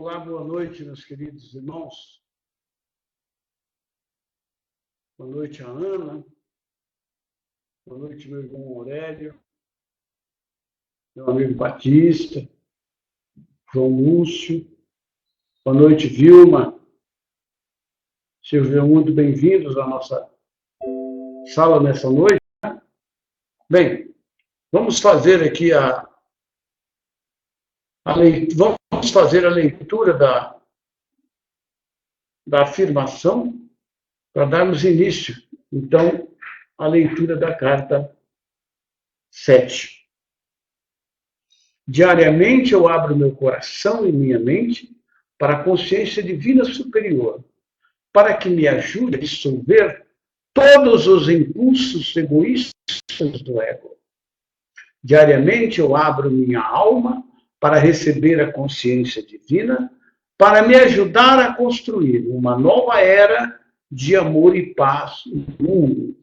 Olá, boa noite, meus queridos irmãos. Boa noite a Ana. Boa noite, meu irmão Aurélio. Meu amigo Batista. João Lúcio. Boa noite, Vilma. Sejam muito bem-vindos à nossa sala nessa noite. Bem, vamos fazer aqui vamos fazer a leitura da afirmação para darmos início, então, à leitura da carta 7. Diariamente eu abro meu coração e minha mente para a consciência divina superior, para que me ajude a dissolver todos os impulsos egoístas do ego. Diariamente eu abro minha alma para receber a consciência divina, para me ajudar a construir uma nova era de amor e paz no mundo.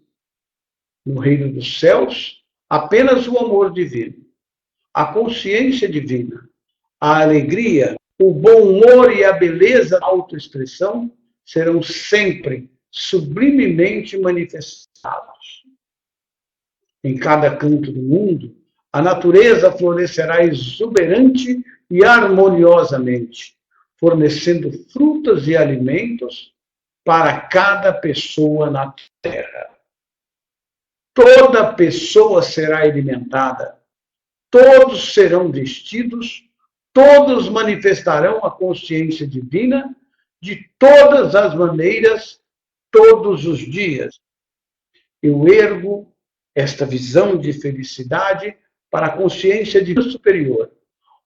No reino dos céus, apenas o amor divino, a consciência divina, a alegria, o bom humor e a beleza da autoexpressão serão sempre sublimemente manifestados. Em cada canto do mundo, a natureza florescerá exuberante e harmoniosamente, fornecendo frutas e alimentos para cada pessoa na Terra. Toda pessoa será alimentada, todos serão vestidos, todos manifestarão a consciência divina de todas as maneiras, todos os dias. Eu ergo esta visão de felicidade para a consciência divina superior,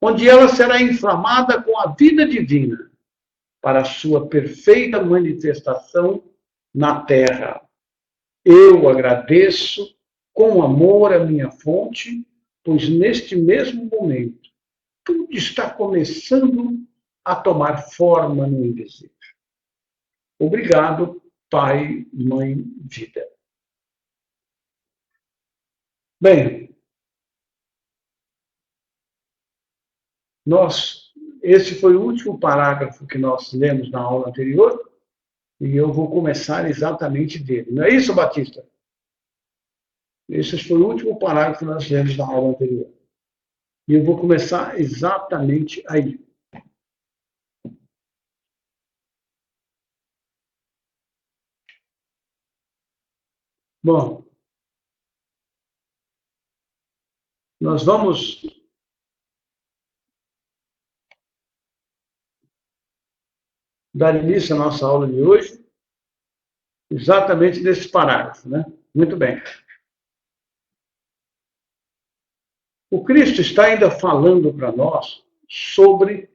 onde ela será inflamada com a vida divina, para a sua perfeita manifestação na Terra. Eu agradeço com amor a minha fonte, pois neste mesmo momento, tudo está começando a tomar forma no invisível. Obrigado, Pai, Mãe, Vida. Bem, esse foi o último parágrafo que nós lemos na aula anterior, e eu vou começar exatamente dele. Não é isso, Batista? Esse foi o último parágrafo que nós lemos na aula anterior. E eu vou começar exatamente aí. Bom, nós vamos dar início à nossa aula de hoje, exatamente nesse parágrafo, né? Muito bem. O Cristo está ainda falando para nós sobre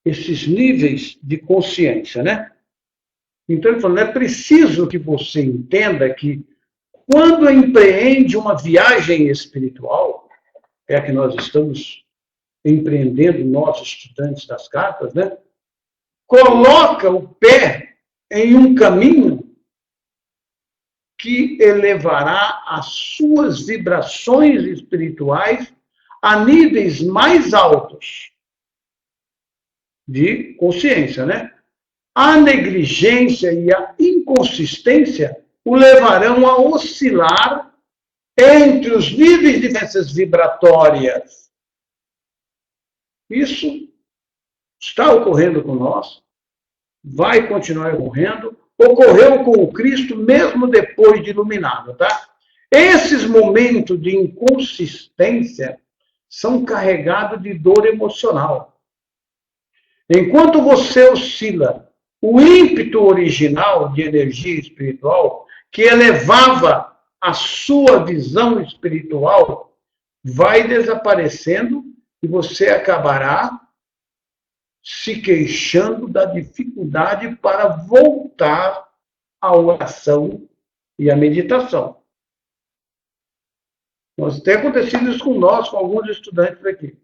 esses níveis de consciência, né? Então, ele falou, é preciso que você entenda que quando empreende uma viagem espiritual, é a que nós estamos empreendendo, nós estudantes das cartas, né? Coloca o pé em um caminho que elevará as suas vibrações espirituais a níveis mais altos de consciência, né? A negligência e a inconsistência o levarão a oscilar entre os níveis de diferenças vibratórias. Isso está ocorrendo com nós, vai continuar ocorrendo, ocorreu com o Cristo mesmo depois de iluminado, tá? Esses momentos de inconsistência são carregados de dor emocional. Enquanto você oscila, o ímpeto original de energia espiritual, que elevava a sua visão espiritual, vai desaparecendo e você acabará se queixando da dificuldade para voltar à oração e à meditação. Nós tem acontecido isso com nós, com alguns estudantes aqui.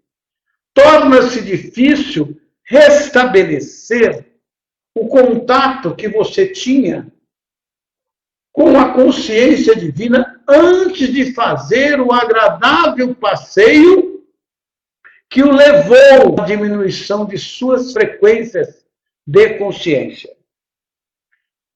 Torna-se difícil restabelecer o contato que você tinha com a consciência divina antes de fazer o agradável passeio que que o levou à diminuição de suas frequências de consciência.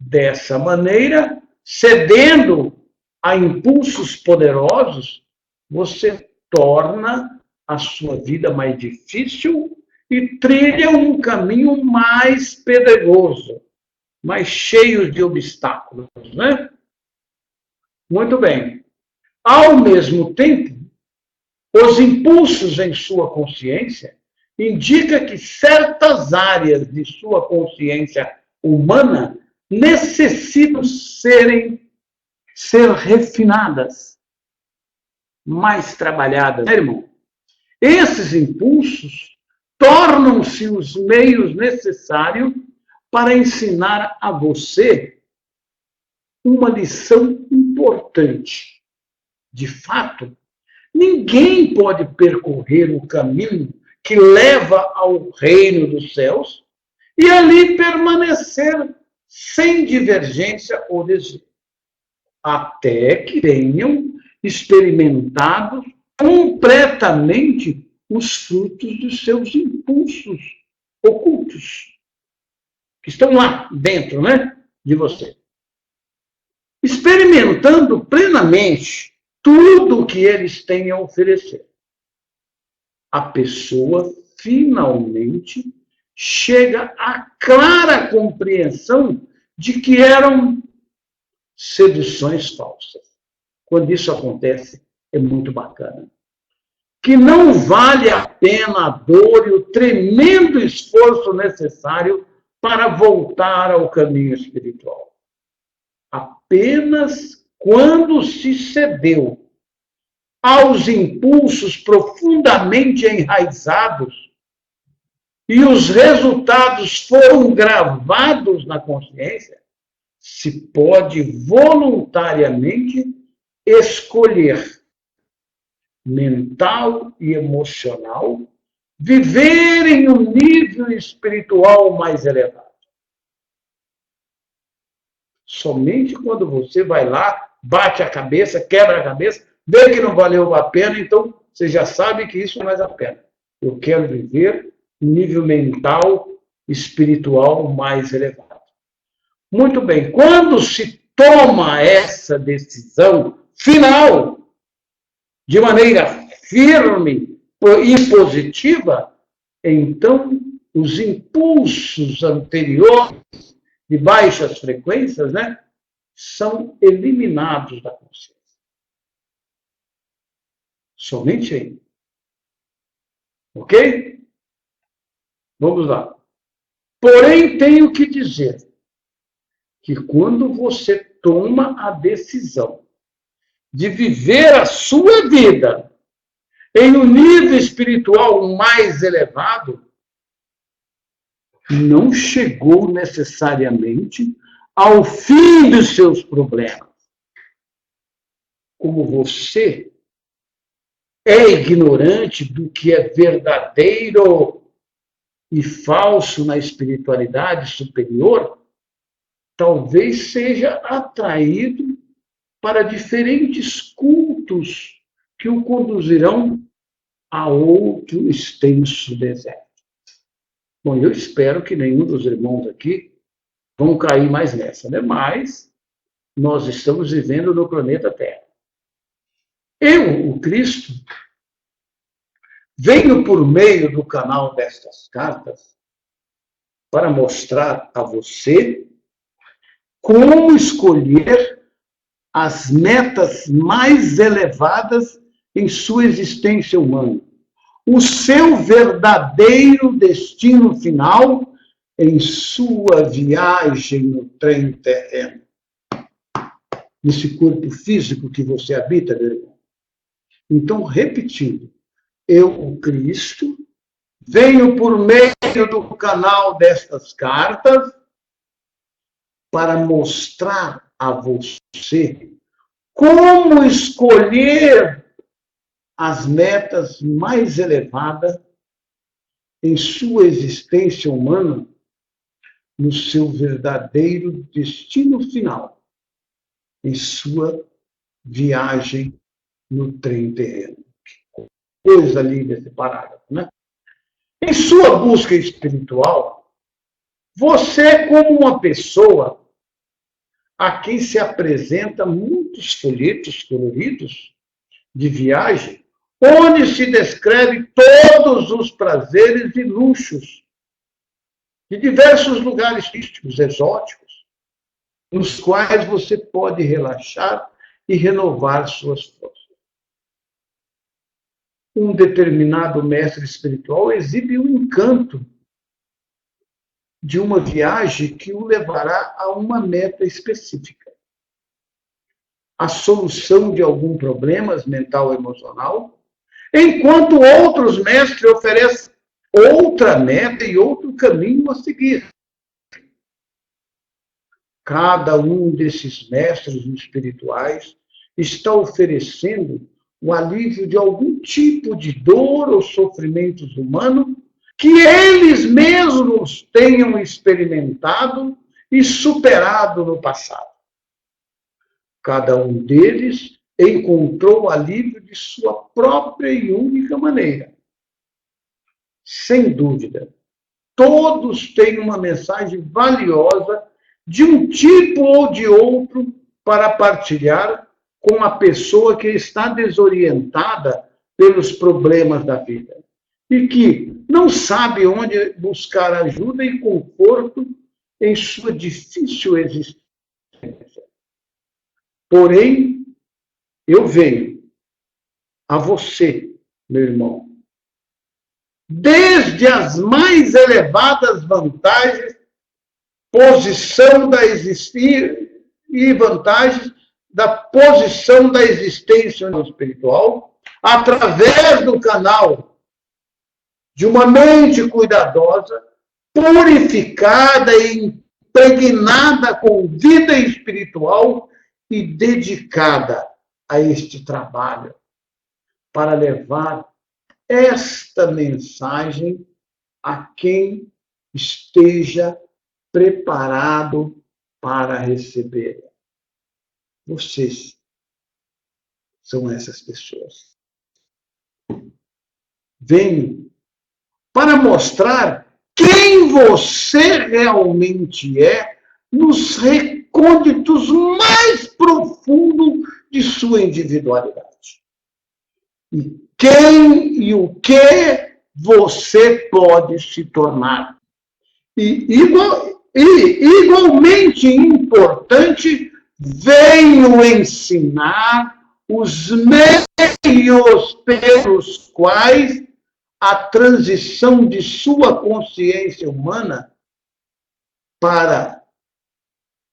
Dessa maneira, cedendo a impulsos poderosos, você torna a sua vida mais difícil e trilha um caminho mais pedregoso, mais cheio de obstáculos, né? Muito bem. Ao mesmo tempo, os impulsos em sua consciência indicam que certas áreas de sua consciência humana necessitam ser refinadas, mais trabalhadas, né, irmão? Esses impulsos tornam-se os meios necessários para ensinar a você uma lição importante. De fato, ninguém pode percorrer o caminho que leva ao reino dos céus e ali permanecer sem divergência ou desvio, até que tenham experimentado completamente os frutos dos seus impulsos ocultos, que estão lá dentro, né, de você. Experimentando plenamente tudo o que eles têm a oferecer. A pessoa finalmente chega à clara compreensão de que eram seduções falsas. Quando isso acontece, é muito bacana. Que não vale a pena a dor e o tremendo esforço necessário para voltar ao caminho espiritual. Apenas quando se cedeu aos impulsos profundamente enraizados e os resultados foram gravados na consciência, se pode voluntariamente escolher, mental e emocional, viver em um nível espiritual mais elevado. Somente quando você vai lá, bate a cabeça, quebra a cabeça, vê que não valeu a pena, então você já sabe que isso não vale a pena. Eu quero viver em nível mental, espiritual mais elevado. Muito bem, quando se toma essa decisão final, de maneira firme e positiva, então os impulsos anteriores de baixas frequências, né, são eliminados da consciência. Somente aí. Ok? Vamos lá. Porém, tenho que dizer que quando você toma a decisão de viver a sua vida em um nível espiritual mais elevado, não chegou necessariamente ao fim dos seus problemas. Como você é ignorante do que é verdadeiro e falso na espiritualidade superior, talvez seja atraído para diferentes cultos que o conduzirão a outro extenso deserto. Bom, eu espero que nenhum dos irmãos aqui vão cair mais nessa, né? Mas nós estamos vivendo no planeta Terra. Eu, o Cristo, venho por meio do canal destas cartas para mostrar a você como escolher as metas mais elevadas em sua existência humana, o seu verdadeiro destino final em sua viagem no trem terreno, nesse corpo físico que você habita, meu irmão. Então, repetindo, eu, o Cristo, venho por meio do canal destas cartas para mostrar a você como escolher as metas mais elevadas em sua existência humana, no seu verdadeiro destino final, em sua viagem no trem terreno. coisa ali desse parágrafo, né? Em sua busca espiritual, você, como uma pessoa a quem se apresenta muitos folhetos coloridos de viagem, onde se descreve todos os prazeres e luxos de diversos lugares turísticos, exóticos, nos quais você pode relaxar e renovar suas forças. Um determinado mestre espiritual exibe o encanto de uma viagem que o levará a uma meta específica. A solução de algum problema mental ou emocional, enquanto outros mestres oferecem outra meta e outro caminho a seguir. Cada um desses mestres espirituais está oferecendo o alívio de algum tipo de dor ou sofrimentos humanos que eles mesmos tenham experimentado e superado no passado. Cada um deles encontrou o alívio de sua própria e única maneira. Sem dúvida, todos têm uma mensagem valiosa de um tipo ou de outro para partilhar com a pessoa que está desorientada pelos problemas da vida e que não sabe onde buscar ajuda e conforto em sua difícil existência. Porém, eu venho a você, meu irmão, desde as mais elevadas vantagens, posição da existir e vantagens da posição da existência espiritual, através do canal de uma mente cuidadosa, purificada e impregnada com vida espiritual e dedicada a este trabalho, para levar esta mensagem a quem esteja preparado para receber. Vocês são essas pessoas. Venho para mostrar quem você realmente é nos recônditos mais profundos de sua individualidade. E quem e o que você pode se tornar. E igualmente importante, venho ensinar os meios pelos quais a transição de sua consciência humana para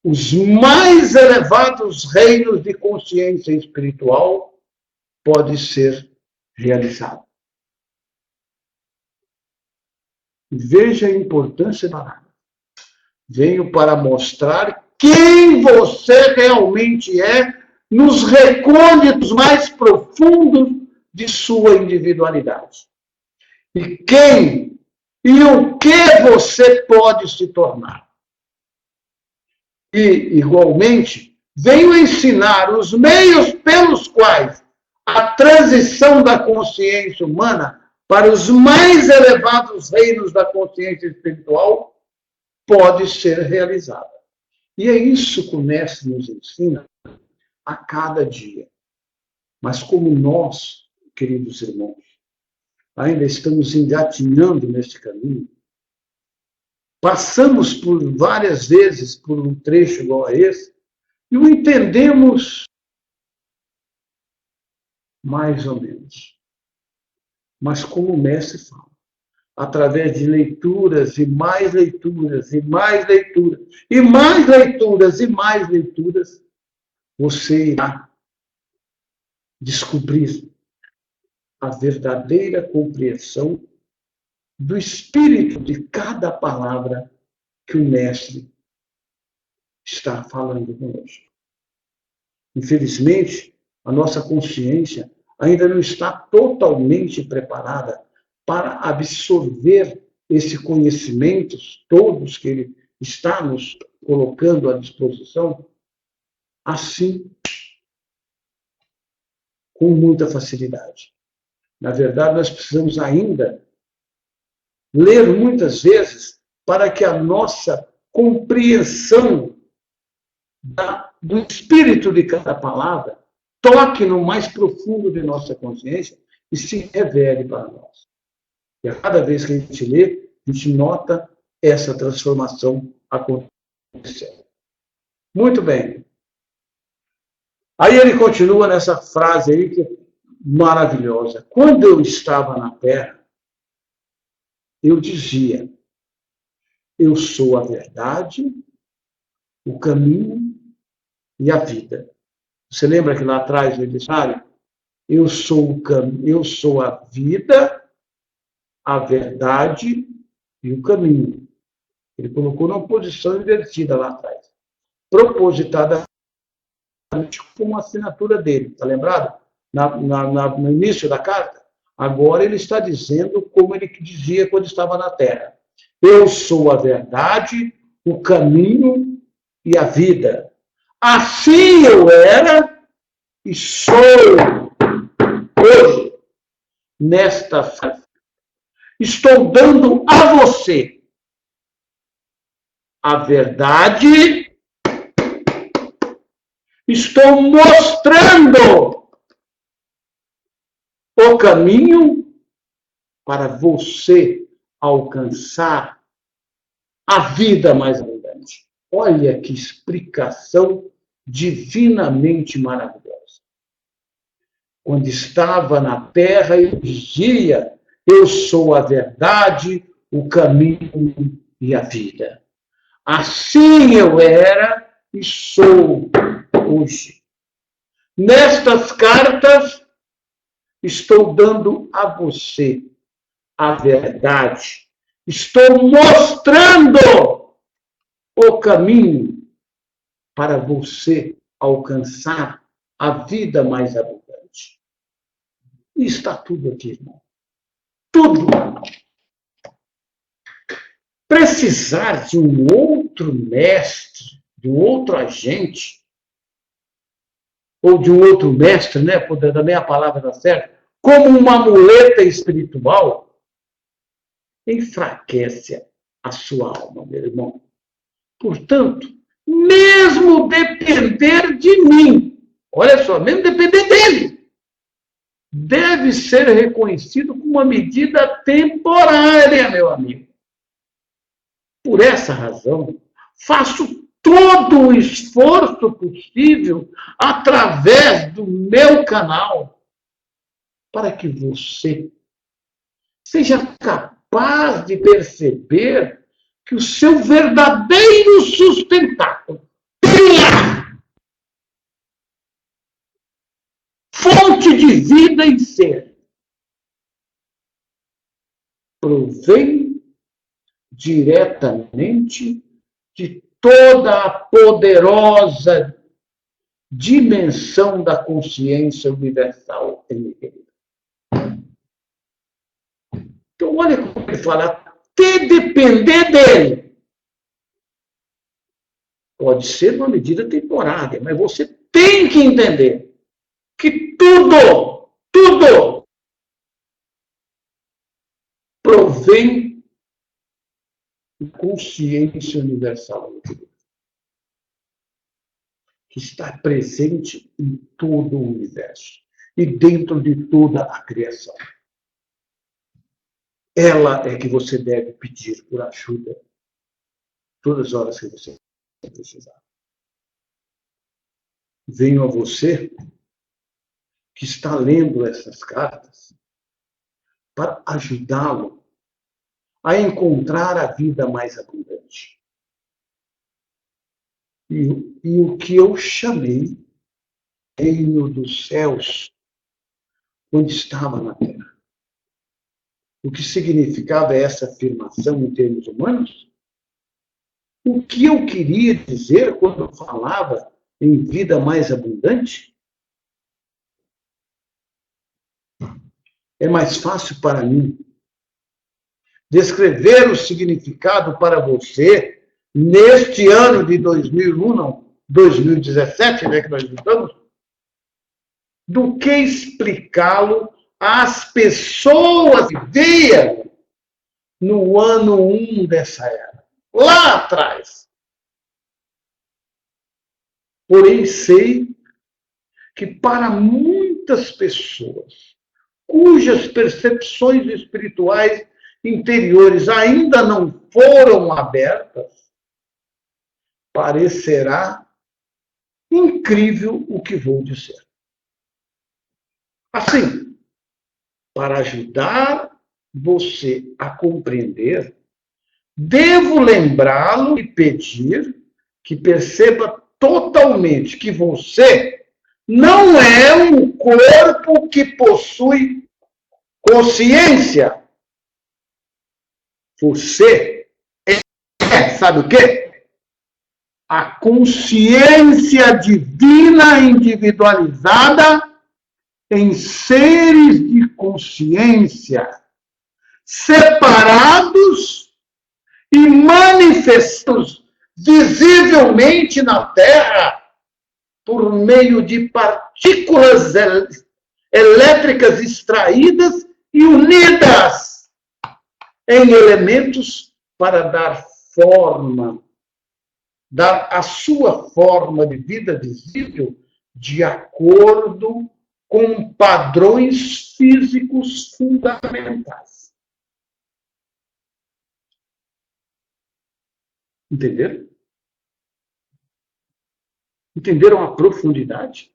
os mais elevados reinos de consciência espiritual pode ser realizada. Veja a importância da palavra. Venho para mostrar quem você realmente é nos recônditos mais profundos de sua individualidade. E quem e o que você pode se tornar. E, igualmente, venho ensinar os meios pelos quais a transição da consciência humana para os mais elevados reinos da consciência espiritual pode ser realizada. E é isso que o Mestre nos ensina a cada dia. Mas como nós, queridos irmãos, ainda estamos engatinhando nesse caminho, passamos por várias vezes por um trecho igual a esse, e o entendemos mais ou menos. Mas como o Mestre fala, através de leituras e mais leituras e mais leituras e mais leituras e mais leituras, você irá descobrir a verdadeira compreensão do espírito de cada palavra que o Mestre está falando conosco. Infelizmente, a nossa consciência ainda não está totalmente preparada para absorver esses conhecimentos todos que ele está nos colocando à disposição, assim, com muita facilidade. Na verdade, nós precisamos ainda ler muitas vezes para que a nossa compreensão do espírito de cada palavra toque no mais profundo de nossa consciência e se revele para nós. E a cada vez que a gente lê, a gente nota essa transformação acontecendo. Muito bem. Aí ele continua nessa frase aí que é maravilhosa. Quando eu estava na Terra, eu dizia, eu sou a verdade, o caminho e a vida. Você lembra que lá atrás ele disse, eu sou o caminho, eu sou a vida, a verdade e o caminho. Ele colocou numa posição invertida lá atrás. Propositadamente como assinatura dele, está lembrado? No início da carta. Agora ele está dizendo como ele dizia quando estava na Terra. Eu sou a verdade, o caminho e a vida. Assim eu era e sou hoje, nesta fase. Estou dando a você a verdade, estou mostrando o caminho para você alcançar a vida mais abundante. Olha que explicação divinamente maravilhosa. Quando estava na Terra, eu dizia, eu sou a verdade, o caminho e a vida. Assim eu era e sou hoje. Nestas cartas, estou dando a você a verdade. Estou mostrando o caminho para você alcançar a vida mais abundante. E está tudo aqui, irmão. Tudo. Precisar de um outro mestre, de um outro agente, ou de um outro mestre, né? Também a palavra está certa, como uma muleta espiritual, enfraquece a sua alma, meu irmão. Portanto, mesmo depender de mim, olha só, mesmo depender dele, deve ser reconhecido como uma medida temporária, meu amigo. Por essa razão, faço todo o esforço possível através do meu canal para que você seja capaz de perceber que o seu verdadeiro sustentáculo, fonte de vida e ser, provém diretamente de toda a poderosa dimensão da consciência universal. Então, olha como ele fala, até depender dele. Pode ser uma medida temporária, mas você tem que entender que tudo provém da consciência universal, que está presente em todo o universo e dentro de toda a criação. Ela é que você deve pedir por ajuda todas as horas que você precisar. Venho a você que está lendo essas cartas para ajudá-lo a encontrar a vida mais abundante. E o que eu chamei reino dos céus, quando estava na Terra. O que significava essa afirmação em termos humanos? O que eu queria dizer quando eu falava em vida mais abundante? É mais fácil para mim descrever o significado para você neste ano de 2001, não, 2017, né, que nós estamos, do que explicá-lo as pessoas viviam no ano 1 dessa era, lá atrás. Porém, sei que para muitas pessoas, cujas percepções espirituais interiores ainda não foram abertas, parecerá incrível o que vou dizer. Assim, para ajudar você a compreender, devo lembrá-lo e pedir que perceba totalmente que você não é um corpo que possui consciência. Você é, sabe o quê? A consciência divina individualizada em seres de consciência separados e manifestados visivelmente na Terra por meio de partículas elétricas extraídas e unidas em elementos para dar forma, dar a sua forma de vida visível de acordo com padrões físicos fundamentais. Entenderam? Entenderam a profundidade?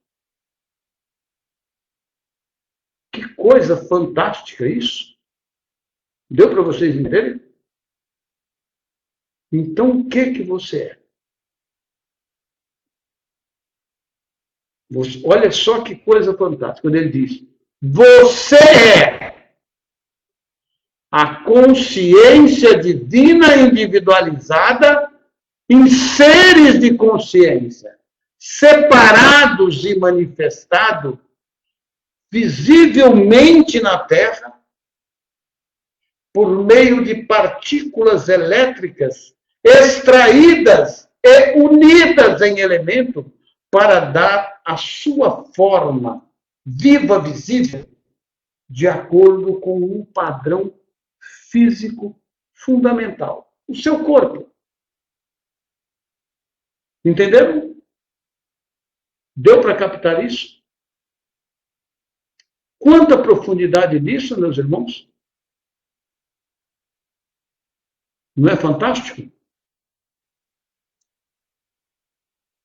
Que coisa fantástica isso! Deu para vocês entenderem? Então, o que você é? Olha só que coisa fantástica. Quando ele diz, você é a consciência divina individualizada em seres de consciência, separados e manifestados visivelmente na Terra, por meio de partículas elétricas extraídas e unidas em elemento para dar a sua forma viva, visível, de acordo com um padrão físico fundamental. O seu corpo. Entenderam? Deu para captar isso? Quanta profundidade nisso, meus irmãos? Não é fantástico?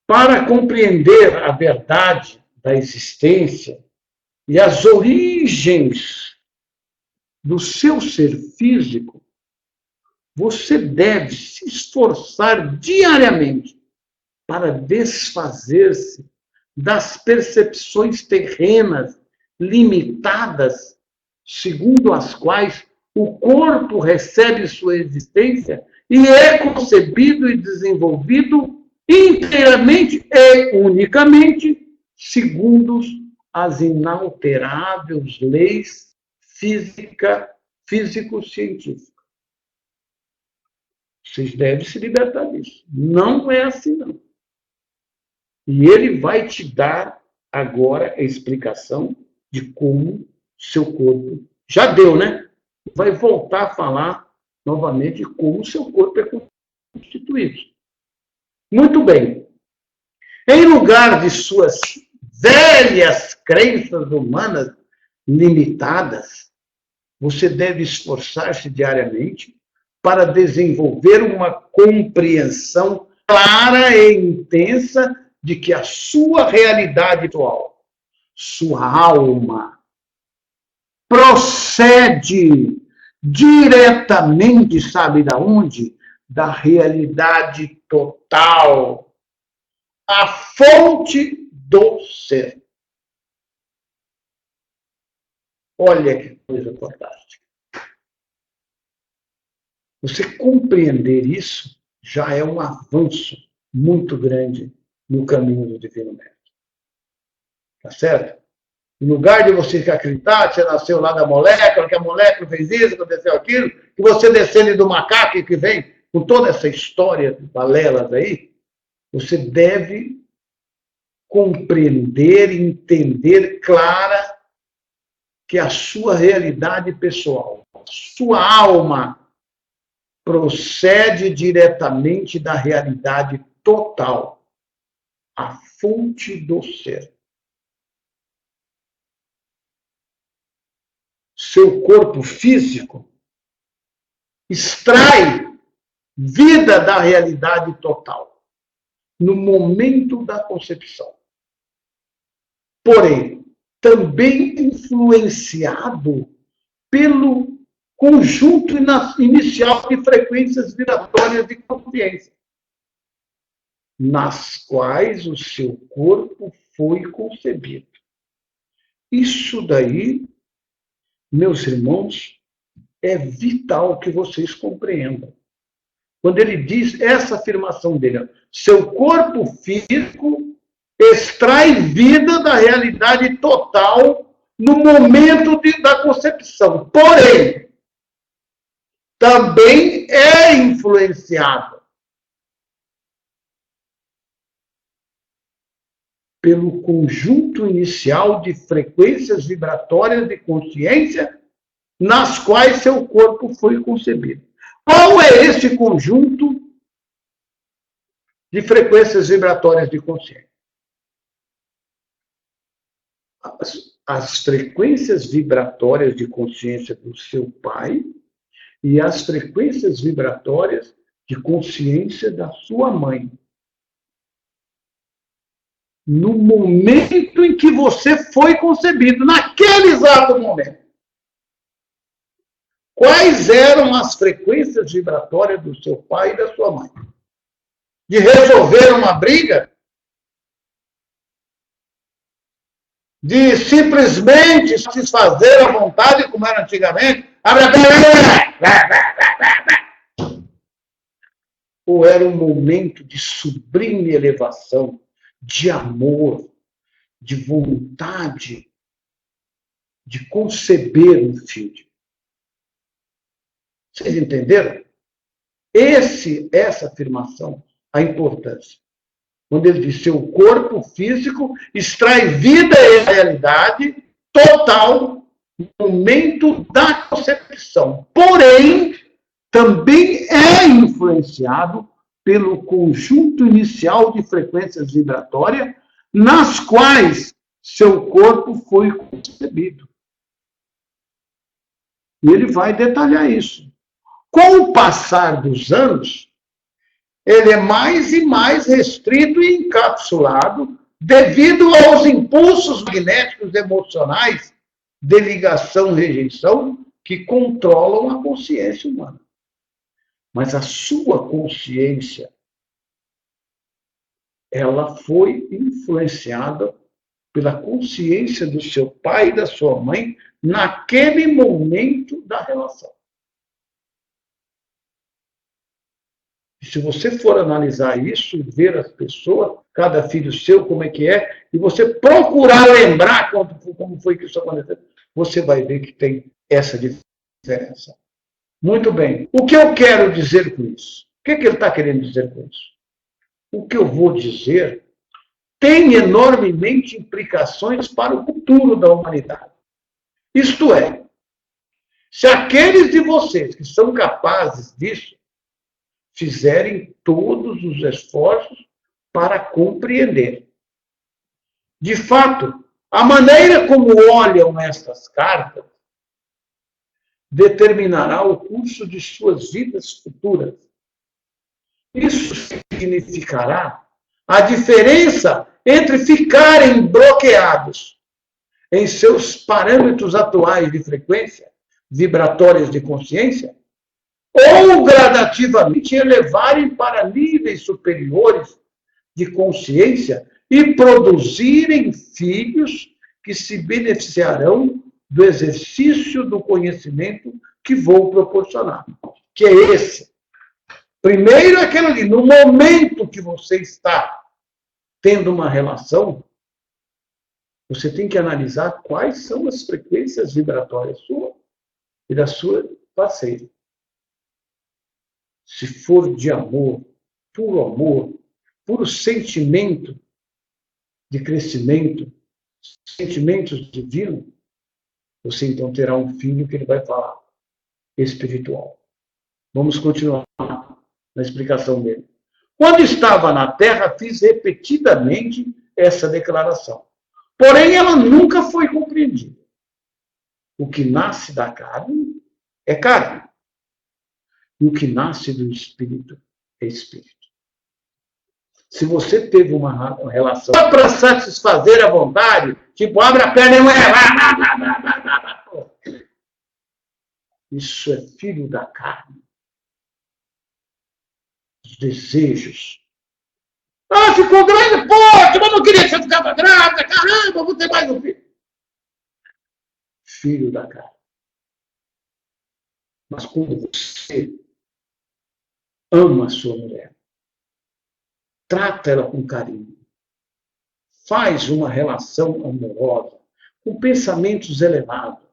Para compreender a verdade da existência e as origens do seu ser físico, você deve se esforçar diariamente para desfazer-se das percepções terrenas limitadas, segundo as quais o corpo recebe sua existência e é concebido e desenvolvido inteiramente e unicamente segundo as inalteráveis leis físico-científicas. Vocês devem se libertar disso. Não é assim, não. E ele vai te dar agora a explicação de como seu corpo já deu, né? Vai voltar a falar novamente de como seu corpo é constituído. Muito bem. Em lugar de suas velhas crenças humanas limitadas, você deve esforçar-se diariamente para desenvolver uma compreensão clara e intensa de que a sua realidade atual, sua alma, procede diretamente, sabe de onde? Da realidade total, a fonte do ser. Olha que coisa fantástica. Você compreender isso já é um avanço muito grande no caminho do Divino Mestre. Tá certo? Em lugar de você acreditar que você nasceu lá da molécula, que a molécula fez isso, aconteceu aquilo, que você descende do macaco que vem com toda essa história de balelas aí, você deve compreender, entender clara que a sua realidade pessoal, sua alma, procede diretamente da realidade total, a fonte do ser. Seu corpo físico extrai vida da realidade total, no momento da concepção. Porém, também influenciado pelo conjunto inicial de frequências vibratórias de consciência, nas quais o seu corpo foi concebido. Isso daí, meus irmãos, é vital que vocês compreendam. Quando ele diz essa afirmação dele, seu corpo físico extrai vida da realidade total no momento da concepção. Porém, também é influenciado pelo conjunto inicial de frequências vibratórias de consciência nas quais seu corpo foi concebido. Qual é esse conjunto de frequências vibratórias de consciência? As frequências vibratórias de consciência do seu pai e as frequências vibratórias de consciência da sua mãe. No momento em que você foi concebido, naquele exato momento. Quais eram as frequências vibratórias do seu pai e da sua mãe? De resolver uma briga? De simplesmente satisfazer a vontade, como era antigamente? Ou era um momento de sublime elevação, de amor, de vontade, de conceber um filho? Vocês entenderam? Essa afirmação, a importância. Quando ele diz, seu corpo físico extrai vida e realidade total no momento da concepção. Porém, também é influenciado pelo conjunto inicial de frequências vibratórias nas quais seu corpo foi concebido. E ele vai detalhar isso. Com o passar dos anos, ele é mais e mais restrito e encapsulado devido aos impulsos magnéticos emocionais de ligação-rejeição que controlam a consciência humana. Mas a sua consciência, ela foi influenciada pela consciência do seu pai e da sua mãe naquele momento da relação. Se você for analisar isso, ver as pessoas, cada filho seu, como é que é, e você procurar lembrar como foi que isso aconteceu, você vai ver que tem essa diferença. Muito bem. O que eu quero dizer com isso? O que ele está querendo dizer com isso? O que eu vou dizer tem enormemente implicações para o futuro da humanidade. Isto é, se aqueles de vocês que são capazes disso, fizerem todos os esforços para compreender. De fato, a maneira como olham estas cartas determinará o curso de suas vidas futuras. Isso significará a diferença entre ficarem bloqueados em seus parâmetros atuais de frequência, vibratórias de consciência, ou gradativamente elevarem para níveis superiores de consciência e produzirem filhos que se beneficiarão do exercício do conhecimento que vou proporcionar. Que é esse. Primeiro, aquele ali, no momento que você está tendo uma relação, você tem que analisar quais são as frequências vibratórias sua e da sua parceira. Se for de amor, puro sentimento de crescimento, sentimentos divinos, você então terá um filho que ele vai falar espiritual. Vamos continuar na explicação dele. Quando estava na terra, fiz repetidamente essa declaração. Porém, ela nunca foi compreendida. O que nasce da carne é carne. E o que nasce do espírito é espírito. Se você teve uma relação só para satisfazer a vontade, tipo, abre a perna e isso é filho da carne. Os desejos. Ah, ficou grande? Pô, eu não queria que você ficava grávida. Caramba, vou ter mais um filho. Filho da carne. Mas quando você ama a sua mulher, trata ela com carinho, faz uma relação amorosa, com pensamentos elevados,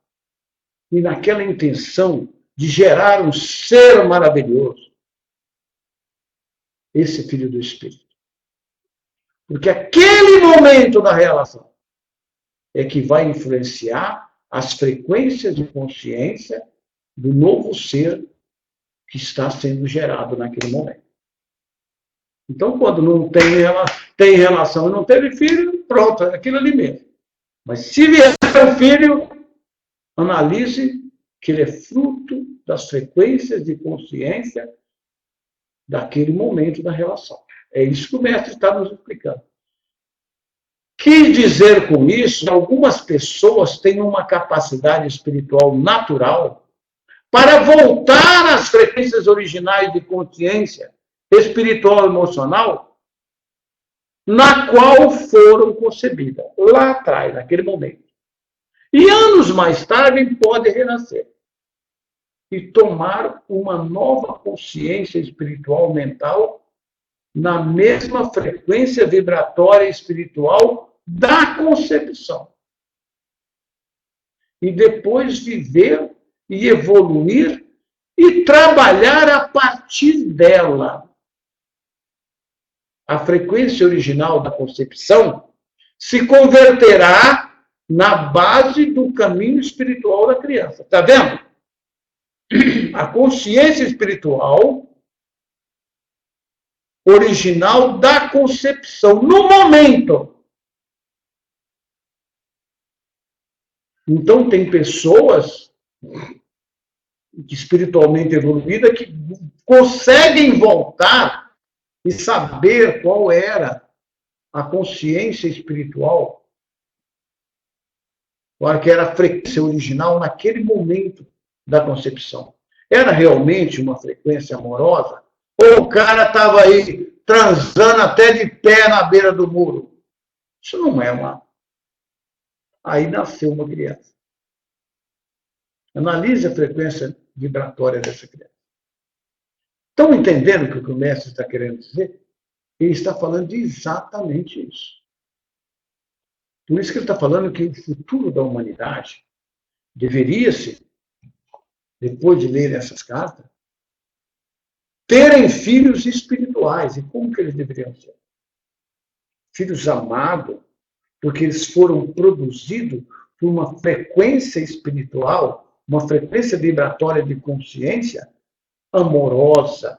e naquela intenção de gerar um ser maravilhoso, esse filho do Espírito. Porque aquele momento da relação é que vai influenciar as frequências de consciência do novo ser que está sendo gerado naquele momento. Então, quando não tem relação e não teve filho, pronto, é aquilo ali mesmo. Mas se vier um filho, analise que ele é fruto das frequências de consciência daquele momento da relação. É isso que o mestre está nos explicando. Quis dizer com isso que algumas pessoas têm uma capacidade espiritual natural para voltar às frequências originais de consciência espiritual e emocional na qual foram concebidas, lá atrás, naquele momento. E anos mais tarde pode renascer e tomar uma nova consciência espiritual mental na mesma frequência vibratória espiritual da concepção. E depois viver e evoluir e trabalhar a partir dela. A frequência original da concepção se converterá na base do caminho espiritual da criança. Está vendo? A consciência espiritual original da concepção, no momento. Então, tem pessoas espiritualmente evoluídas que conseguem voltar e saber qual era a consciência espiritual, qual que era a frequência original naquele momento da concepção. Era realmente uma frequência amorosa? Ou o cara estava aí transando até de pé na beira do muro? Isso não é uma... Aí nasceu uma criança. Analise a frequência vibratória dessa criança. Estão entendendo o que o mestre está querendo dizer? Ele está falando de exatamente isso. Por isso que ele está falando que o futuro da humanidade deveria-se, depois de ler essas cartas, terem filhos espirituais. E como que eles deveriam ser? Filhos amados, porque eles foram produzidos por uma frequência espiritual, uma frequência vibratória de consciência amorosa,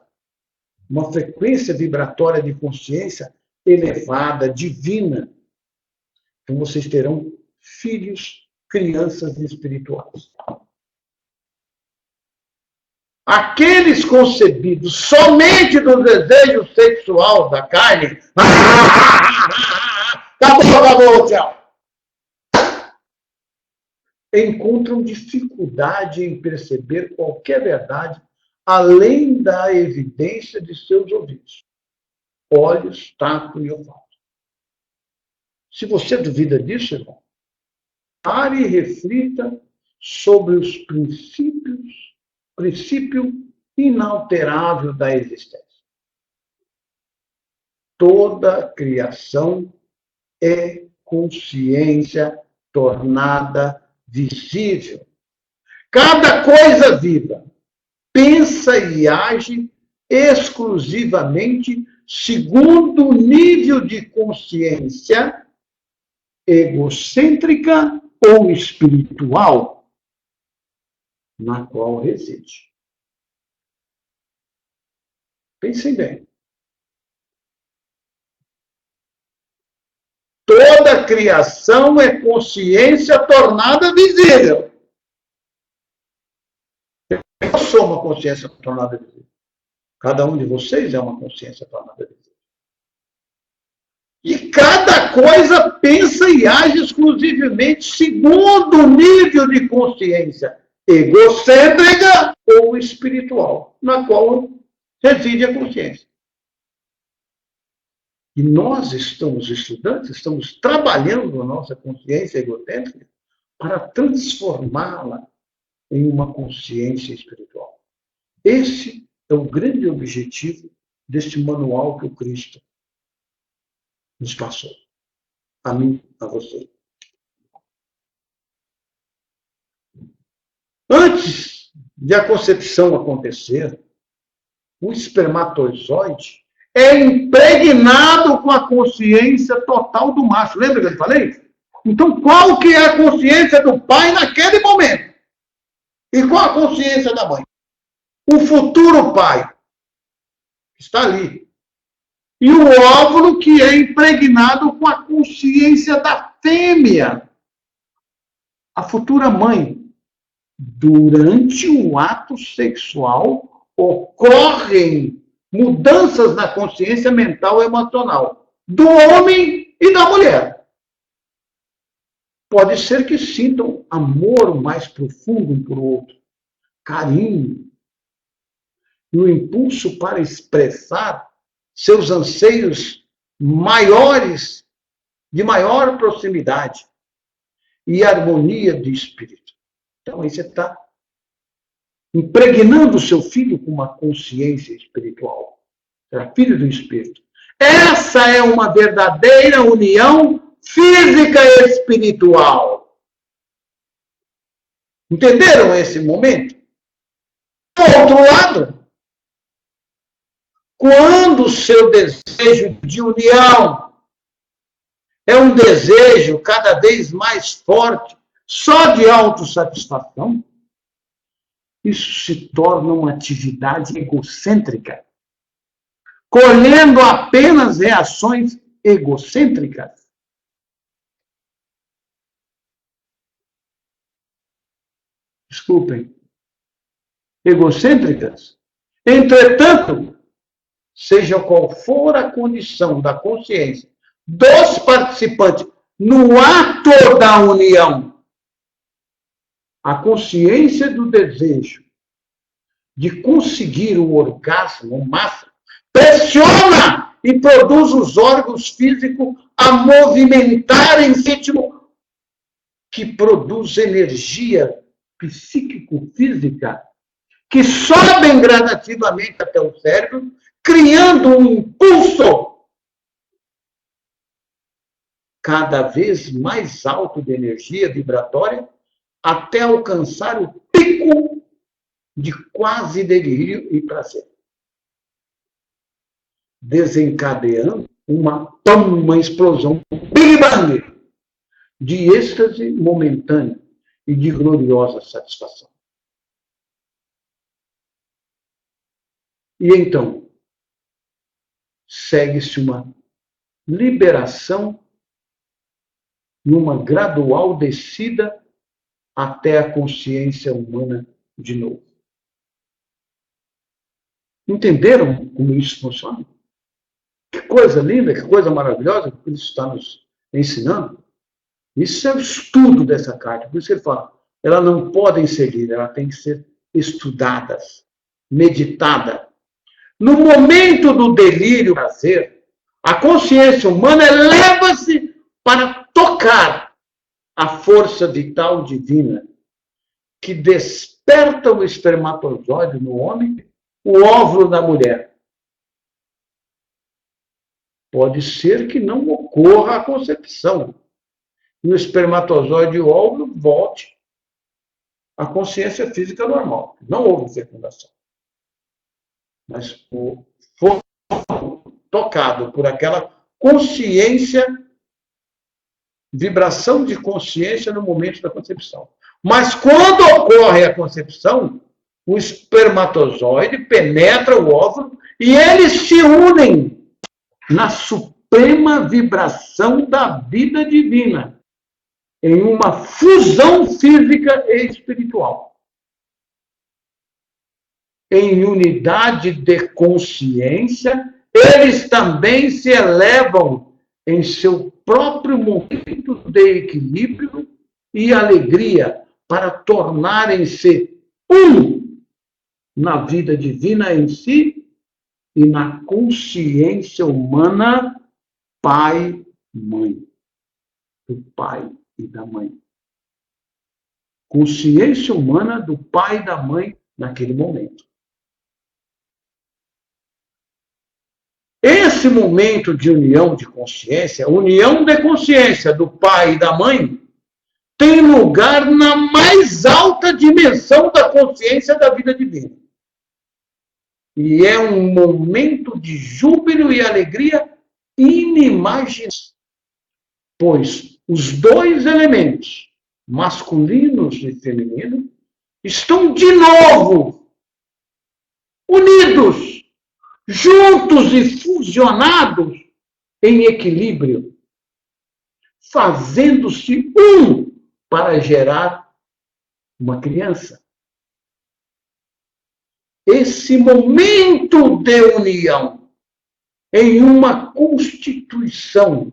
uma frequência vibratória de consciência elevada, divina. Então vocês terão filhos, crianças espirituais. Aqueles concebidos somente do desejo sexual da carne, acabou, tchau, encontram dificuldade em perceber qualquer verdade além da evidência de seus ouvidos, olhos, tato e olfato. Se você duvida disso, irmão, pare e reflita sobre os princípio inalterável da existência. Toda criação é consciência tornada visível. Cada coisa viva pensa e age exclusivamente segundo o nível de consciência egocêntrica ou espiritual na qual reside. Pensem bem. Toda criação é consciência tornada visível. Eu sou uma consciência tornada visível. Cada um de vocês é uma consciência tornada visível. E cada coisa pensa e age exclusivamente segundo o nível de consciência egocêntrica ou espiritual, na qual reside a consciência. E nós estamos estudando, estamos trabalhando a nossa consciência egocêntrica para transformá-la em uma consciência espiritual. Esse é o grande objetivo deste manual que o Cristo nos passou. A mim, a você. Antes de a concepção acontecer, o espermatozoide é impregnado com a consciência total do macho. Lembra que eu falei? Então, qual que é a consciência do pai naquele momento? E qual a consciência da mãe? O futuro pai está ali. E o óvulo que é impregnado com a consciência da fêmea. A futura mãe. Durante o ato sexual, ocorrem mudanças na consciência mental e emocional do homem e da mulher. Pode ser que sintam amor mais profundo um por outro, carinho, e o impulso para expressar seus anseios maiores, de maior proximidade e harmonia de espírito. Então, aí você está impregnando o seu filho com uma consciência espiritual. Será filho do Espírito. Essa é uma verdadeira união física e espiritual. Entenderam esse momento? Do outro lado, quando o seu desejo de união é um desejo cada vez mais forte, só de autossatisfação, isso se torna uma atividade egocêntrica, colhendo apenas reações egocêntricas. Desculpem. Egocêntricas. Entretanto, seja qual for a condição da consciência dos participantes no ato da união, a consciência do desejo de conseguir o orgasmo, o máximo, pressiona e produz os órgãos físicos a movimentar em ritmo que produz energia psíquico-física que sobem gradativamente até o cérebro, criando um impulso cada vez mais alto de energia vibratória até alcançar o pico de quase delírio e prazer, desencadeando uma explosão Big Bang de êxtase momentâneo e de gloriosa satisfação. E então, segue-se uma liberação numa gradual descida até a consciência humana de novo. Entenderam como isso funciona? Que coisa linda, que coisa maravilhosa que Cristo está nos ensinando. Isso é o estudo dessa carta. Por isso que ele fala, elas não podem ser lidas, elas têm que ser estudadas, meditadas. No momento do delírio prazer, a consciência humana eleva-se para tocar a força vital divina que desperta o espermatozoide no homem, o óvulo da mulher. Pode ser que não ocorra a concepção. E o espermatozoide e o óvulo volte à consciência física normal. Não houve fecundação. Mas foi tocado por aquela consciência, vibração de consciência no momento da concepção. Mas quando ocorre a concepção, o espermatozoide penetra o óvulo e eles se unem na suprema vibração da vida divina, em uma fusão física e espiritual. Em unidade de consciência, eles também se elevam em seu próprio momento de equilíbrio e alegria para tornarem-se um na vida divina em si e na consciência humana, pai, mãe, do pai e da mãe. Consciência humana do pai e da mãe naquele momento. Esse momento de união de consciência, união de consciência do pai e da mãe, tem lugar na mais alta dimensão da consciência da vida divina. E é um momento de júbilo e alegria inimaginável, pois os dois elementos, masculinos e feminino, estão de novo unidos, juntos e fusionados em equilíbrio, fazendo-se um para gerar uma criança. Esse momento de união em uma constituição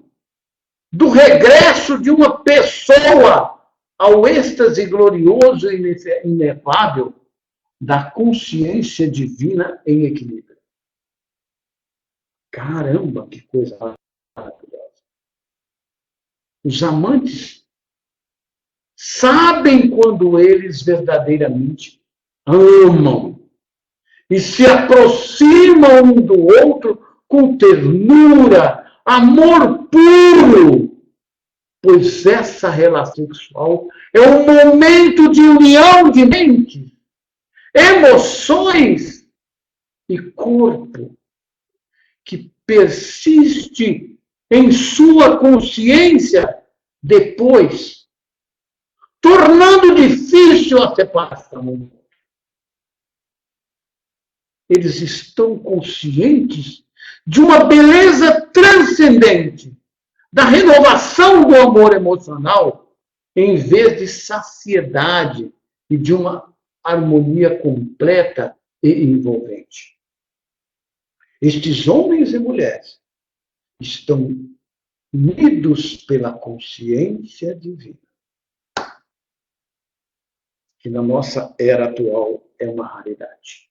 do regresso de uma pessoa ao êxtase glorioso e inefável da consciência divina em equilíbrio. Caramba, que coisa maravilhosa. Os amantes sabem quando eles verdadeiramente amam e se aproximam um do outro com ternura, amor puro, pois essa relação sexual é um momento de união de mente, emoções e corpo que persiste em sua consciência depois, tornando difícil a separação. Eles estão conscientes de uma beleza transcendente, da renovação do amor emocional, em vez de saciedade e de uma harmonia completa e envolvente. Estes homens e mulheres estão unidos pela consciência divina, que na nossa era atual é uma raridade.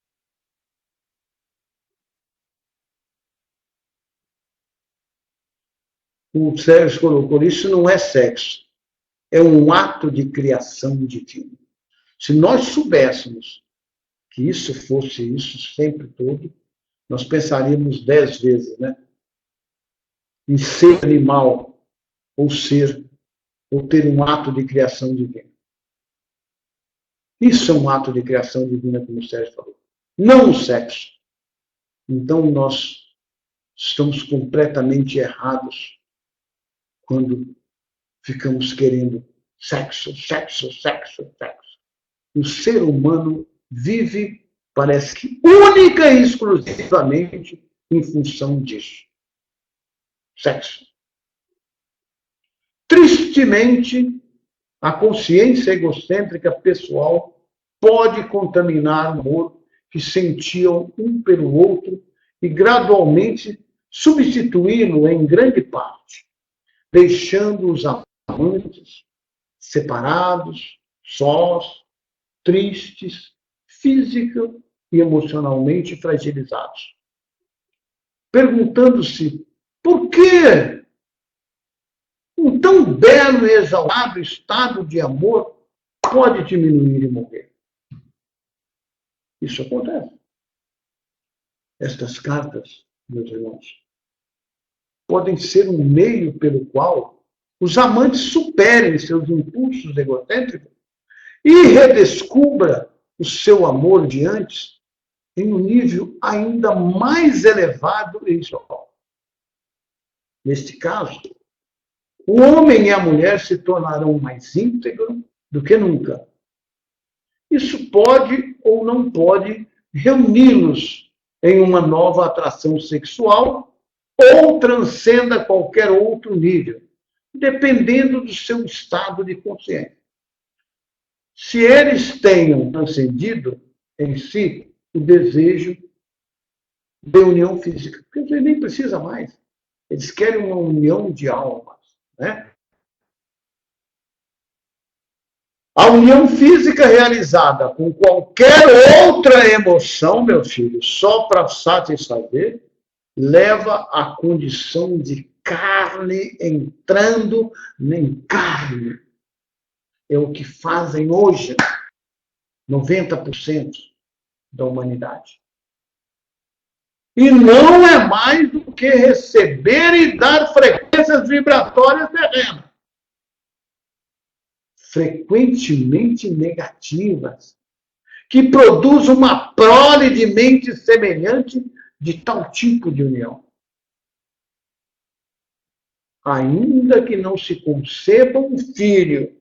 O Sérgio colocou, isso não é sexo, é um ato de criação divina. Se nós soubéssemos que isso fosse isso sempre todo, nós pensaríamos 10 vezes, né? Em ser animal, ou ter um ato de criação divina. Isso é um ato de criação divina, como o Sérgio falou. Não o sexo. Então nós estamos completamente errados quando ficamos querendo sexo, sexo, sexo, sexo. O ser humano vive, parece que, única e exclusivamente em função disso. Sexo. Tristemente, a consciência egocêntrica pessoal pode contaminar o amor que sentiam um pelo outro e gradualmente substituí-lo em grande parte, deixando os amantes separados, sós, tristes, física e emocionalmente fragilizados. Perguntando-se por que um tão belo e exaltado estado de amor pode diminuir e morrer. Isso acontece. Estas cartas, meus irmãos, podem ser um meio pelo qual os amantes superem seus impulsos egocêntricos e redescubra o seu amor de antes em um nível ainda mais elevado e espiritual. Neste caso, o homem e a mulher se tornarão mais íntegros, do que nunca. Isso pode ou não pode reuni-los em uma nova atração sexual ou transcenda qualquer outro nível, dependendo do seu estado de consciência. Se eles tenham transcendido em si o desejo de união física, porque ele nem precisa mais. Eles querem uma união de almas, né? A união física realizada com qualquer outra emoção, meu filho, só para satisfazer, leva à condição de carne entrando em carne. É o que fazem hoje 90% da humanidade. E não é mais do que receber e dar frequências vibratórias terrenas, frequentemente negativas, que produz uma prole de mente semelhante de tal tipo de união. Ainda que não se conceba um filho,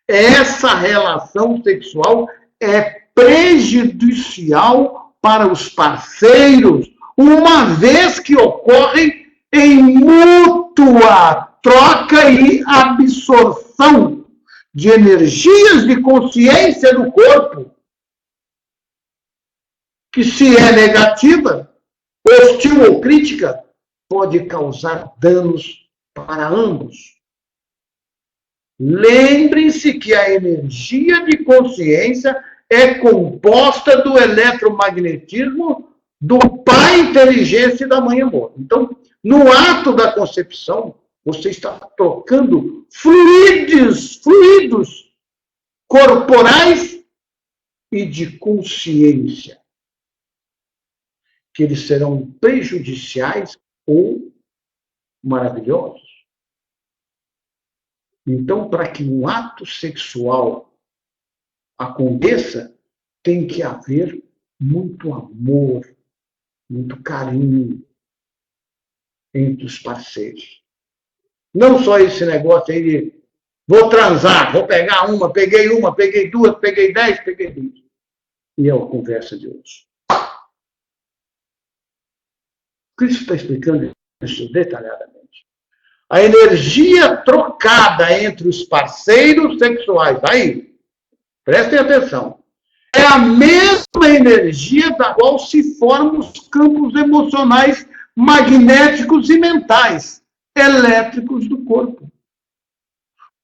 essa relação sexual é prejudicial para os parceiros, uma vez que ocorrem em mútua troca e absorção de energias de consciência do corpo, que se é negativa, hostil ou crítica, pode causar danos para ambos. Lembrem-se que a energia de consciência é composta do eletromagnetismo do pai inteligência e da mãe amor. Então, no ato da concepção, você está trocando fluidos corporais e de consciência, que eles serão prejudiciais ou maravilhosos. Então, para que um ato sexual aconteça, tem que haver muito amor, muito carinho entre os parceiros. Não só esse negócio aí de vou transar, vou pegar uma, peguei duas, peguei 10, peguei 20. E é a conversa de hoje. Cristo está explicando isso detalhadamente. A energia trocada entre os parceiros sexuais, aí, prestem atenção, é a mesma energia da qual se formam os campos emocionais, magnéticos e mentais, elétricos do corpo.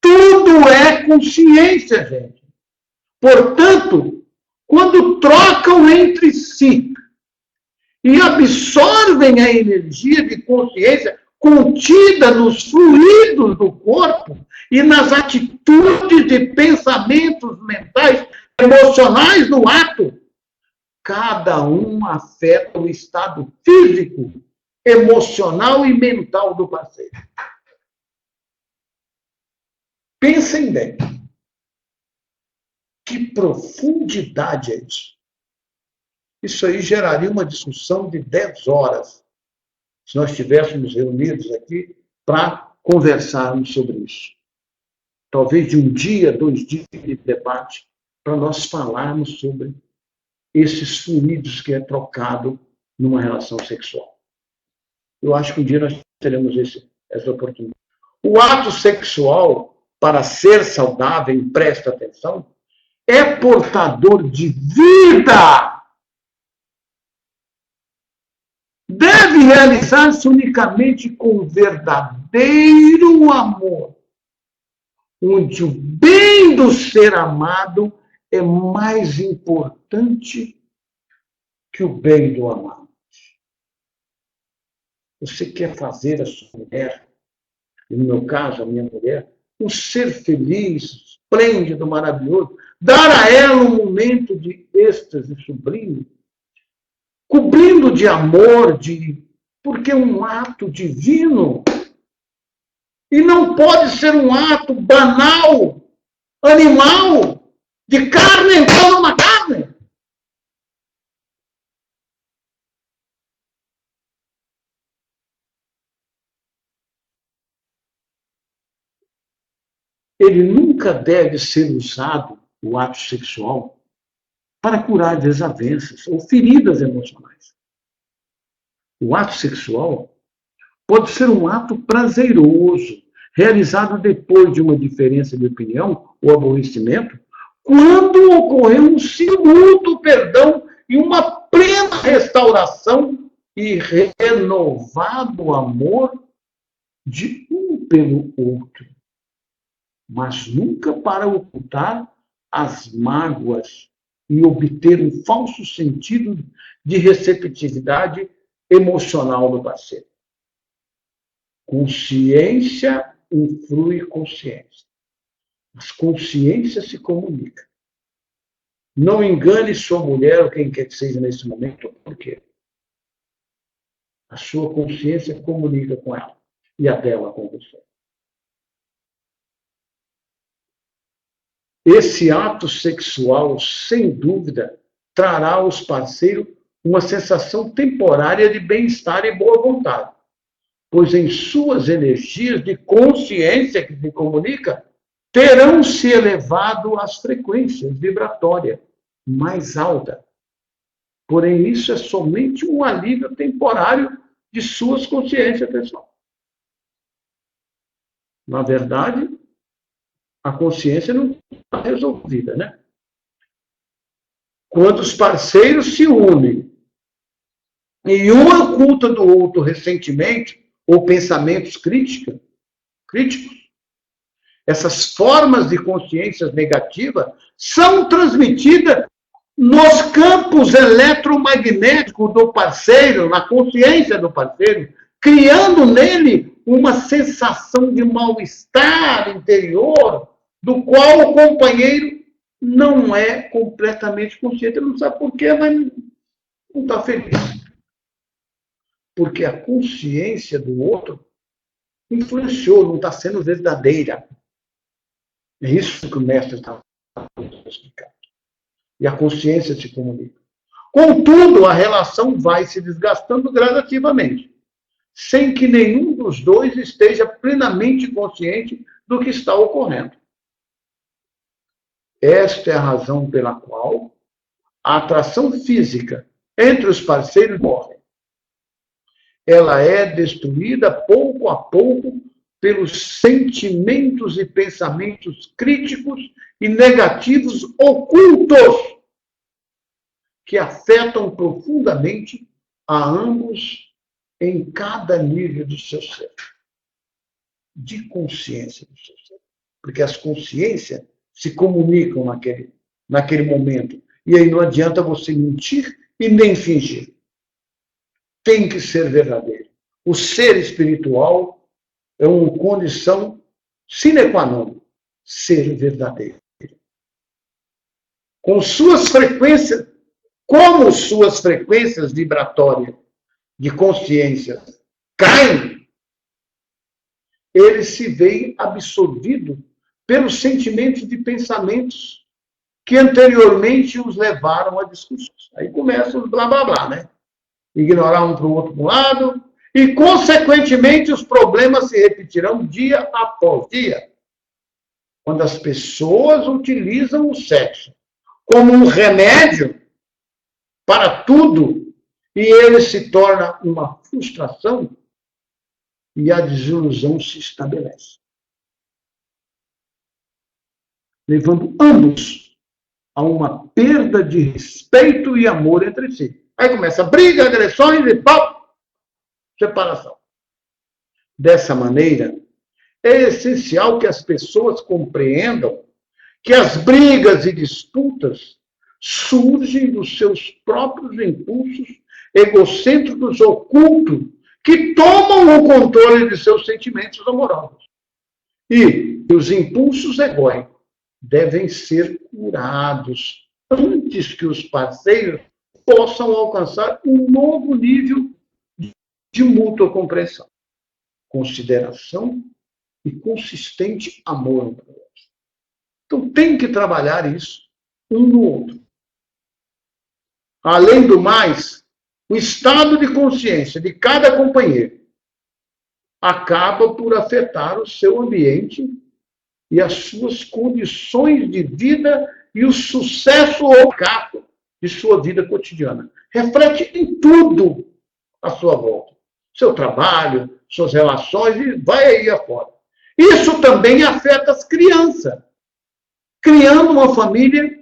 Tudo é consciência, gente. Portanto, quando trocam entre si e absorvem a energia de consciência contida nos fluidos do corpo e nas atitudes e pensamentos mentais, emocionais do ato, cada um afeta o estado físico, emocional e mental do parceiro. Pensem bem. Que profundidade é isso? Isso aí geraria uma discussão de 10 horas, se nós estivéssemos reunidos aqui para conversarmos sobre isso. Talvez de um dia, 2 dias de debate, para nós falarmos sobre esses fluidos que é trocado numa relação sexual. Eu acho que um dia nós teremos essa oportunidade. O ato sexual, para ser saudável, presta atenção, é portador de vida. Deve realizar-se unicamente com verdadeiro amor, onde o bem do ser amado é mais importante que o bem do amado. Você quer fazer a sua mulher, e no meu caso, a minha mulher, um ser feliz, esplêndido, maravilhoso, dar a ela um momento de êxtase sublime, cobrindo de amor, porque é um ato divino. E não pode ser um ato banal, animal, de carne entrando numa carne. ele nunca deve ser usado, o ato sexual, para curar desavenças ou feridas emocionais. O ato sexual pode ser um ato prazeroso, realizado depois de uma diferença de opinião ou aborrecimento, quando ocorreu um simultâneo perdão e uma plena restauração e renovado amor de um pelo outro, mas nunca para ocultar as mágoas e obter um falso sentido de receptividade emocional do parceiro. Consciência influi consciência. Mas consciência se comunica. Não engane sua mulher ou quem quer que seja nesse momento, por quê? A sua consciência comunica com ela e a dela com você. Esse ato sexual, sem dúvida, trará aos parceiros uma sensação temporária de bem-estar e boa vontade, pois em suas energias de consciência que se comunica, terão se elevado às frequências vibratórias mais altas. Porém, isso é somente um alívio temporário de suas consciências pessoal. Na verdade, a consciência não está resolvida, né? Quando os parceiros se unem e um oculta do outro ressentimento ou pensamentos críticos, essas formas de consciência negativa são transmitidas nos campos eletromagnéticos do parceiro, na consciência do parceiro, criando nele uma sensação de mal-estar interior, do qual o companheiro não é completamente consciente. Ele não sabe por quê, mas não está feliz. Porque a consciência do outro influenciou, não está sendo verdadeira. É isso que o mestre está explicando. E a consciência se comunica. Contudo, a relação vai se desgastando gradativamente, sem que nenhum dos dois esteja plenamente consciente do que está ocorrendo. Esta é a razão pela qual a atração física entre os parceiros morre. Ela é destruída pouco a pouco pelos sentimentos e pensamentos críticos e negativos ocultos que afetam profundamente a ambos em cada nível do seu ser, de consciência do seu ser. Porque as consciências se comunicam naquele momento. E aí não adianta você mentir e nem fingir. Tem que ser verdadeiro. O ser espiritual é uma condição sine qua non, ser verdadeiro. Com suas frequências, como suas frequências vibratórias de consciência caem, ele se vê absorvido pelos sentimentos de pensamentos que anteriormente os levaram a discussões. Aí começa o blá blá blá, né? Ignorar um para o outro lado, e, consequentemente, os problemas se repetirão dia após dia. Quando as pessoas utilizam o sexo como um remédio para tudo, e ele se torna uma frustração, e a desilusão se estabelece, levando ambos a uma perda de respeito e amor entre si. Aí começa briga, agressões e pau, separação. Dessa maneira, é essencial que as pessoas compreendam que as brigas e disputas surgem dos seus próprios impulsos egocêntricos ocultos que tomam o controle de seus sentimentos amorosos. E os impulsos egóicos devem ser curados antes que os parceiros possam alcançar um novo nível de mútua compreensão, consideração e consistente amor um para o outro. Então, tem que trabalhar isso um no outro. Além do mais, o estado de consciência de cada companheiro acaba por afetar o seu ambiente e as suas condições de vida e o sucesso ou fracasso de sua vida cotidiana. Reflete em tudo à sua volta. Seu trabalho, suas relações, e vai aí afora. Isso também afeta as crianças, criando uma família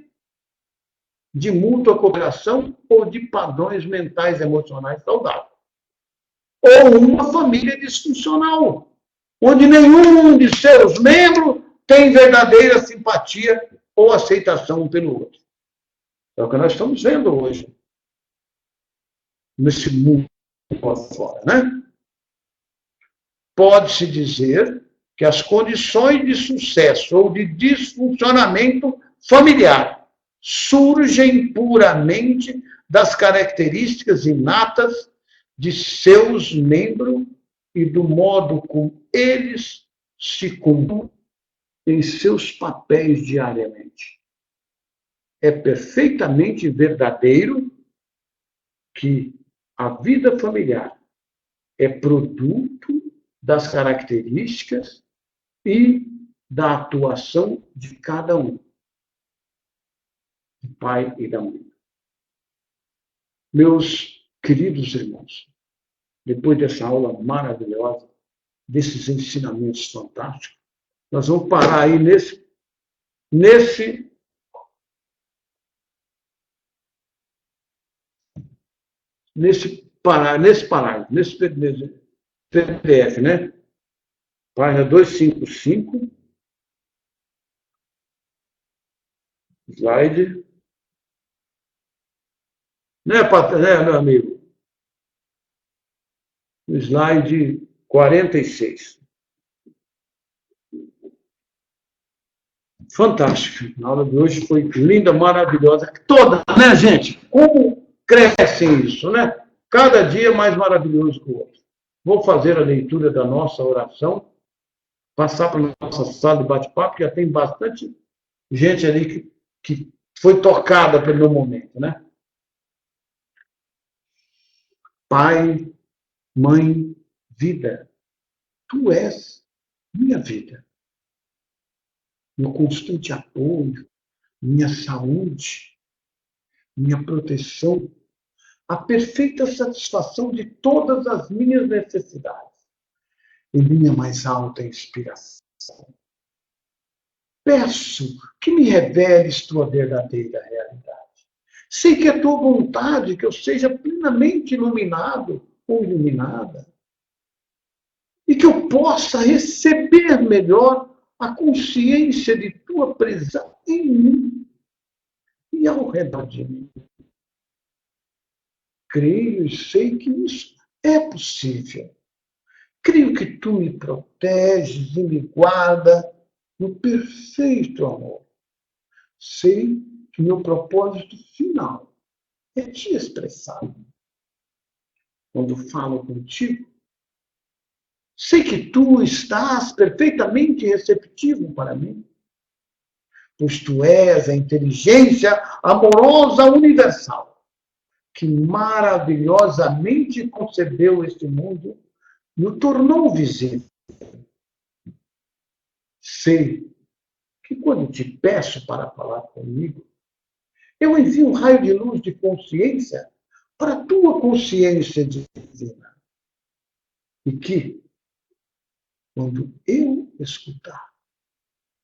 de mútua cooperação ou de padrões mentais e emocionais saudáveis. Ou uma família disfuncional, onde nenhum de seus membros tem verdadeira simpatia ou aceitação pelo outro. É o que nós estamos vendo hoje, nesse mundo fora, né? Pode-se dizer que as condições de sucesso ou de disfuncionamento familiar surgem puramente das características inatas de seus membros e do modo como eles se cumprem em seus papéis diariamente. É perfeitamente verdadeiro que a vida familiar é produto das características e da atuação de cada um, do pai e da mãe. Meus queridos irmãos, depois dessa aula maravilhosa, desses ensinamentos fantásticos, nós vamos parar aí nesse parágrafo, nesse PDF, né? Página 255, slide. Né, meu amigo? Slide 46. Fantástica. A aula de hoje foi linda, maravilhosa. Toda, né, gente? Como cresce isso, né? Cada dia mais maravilhoso que o outro. Vou fazer a leitura da nossa oração, passar para a nossa sala de bate-papo, que já tem bastante gente ali que foi tocada pelo meu momento, né? Pai, mãe, vida, tu és minha vida, meu constante apoio, minha saúde, minha proteção, a perfeita satisfação de todas as minhas necessidades e minha mais alta inspiração. Peço que me reveles tua verdadeira realidade. Sei que é tua vontade que eu seja plenamente iluminado ou iluminada e que eu possa receber melhor a consciência de tua presença em mim e ao redor de mim. Creio e sei que isso é possível. Creio que tu me proteges e me guarda no perfeito amor. Sei que meu propósito final é te expressar. Quando falo contigo, sei que tu estás perfeitamente receptivo para mim, pois tu és a inteligência amorosa universal, que maravilhosamente concebeu este mundo e o tornou visível. Sei que quando te peço para falar comigo, eu envio um raio de luz de consciência para a tua consciência divina. E que, quando eu escutar,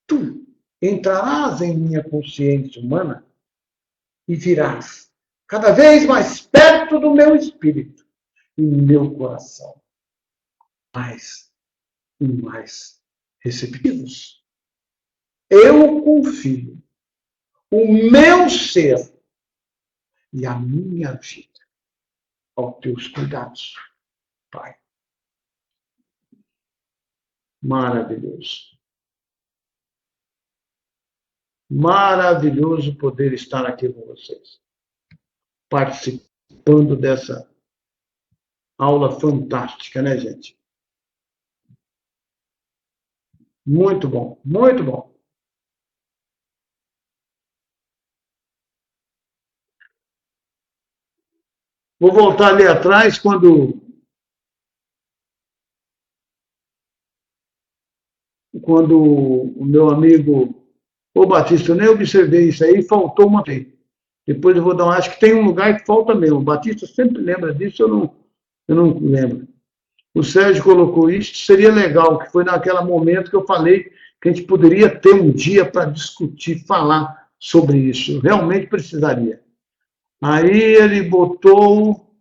tu entrarás em minha consciência humana e virás cada vez mais perto do meu espírito e meu coração, mais e mais receptivos. Eu confio o meu ser e a minha vida aos teus cuidados, Pai. Maravilhoso. Maravilhoso poder estar aqui com vocês, participando dessa aula fantástica, né, gente? Muito bom, muito bom. Vou voltar ali atrás quando o meu amigo, ô Batista, eu nem observei isso aí, faltou uma vez. Depois eu vou dar uma, acho que tem um lugar que falta mesmo. O Batista sempre lembra disso, eu não lembro. O Sérgio colocou isso, seria legal, que foi naquele momento que eu falei que a gente poderia ter um dia para discutir, falar sobre isso. Realmente precisaria. Aí ele botou,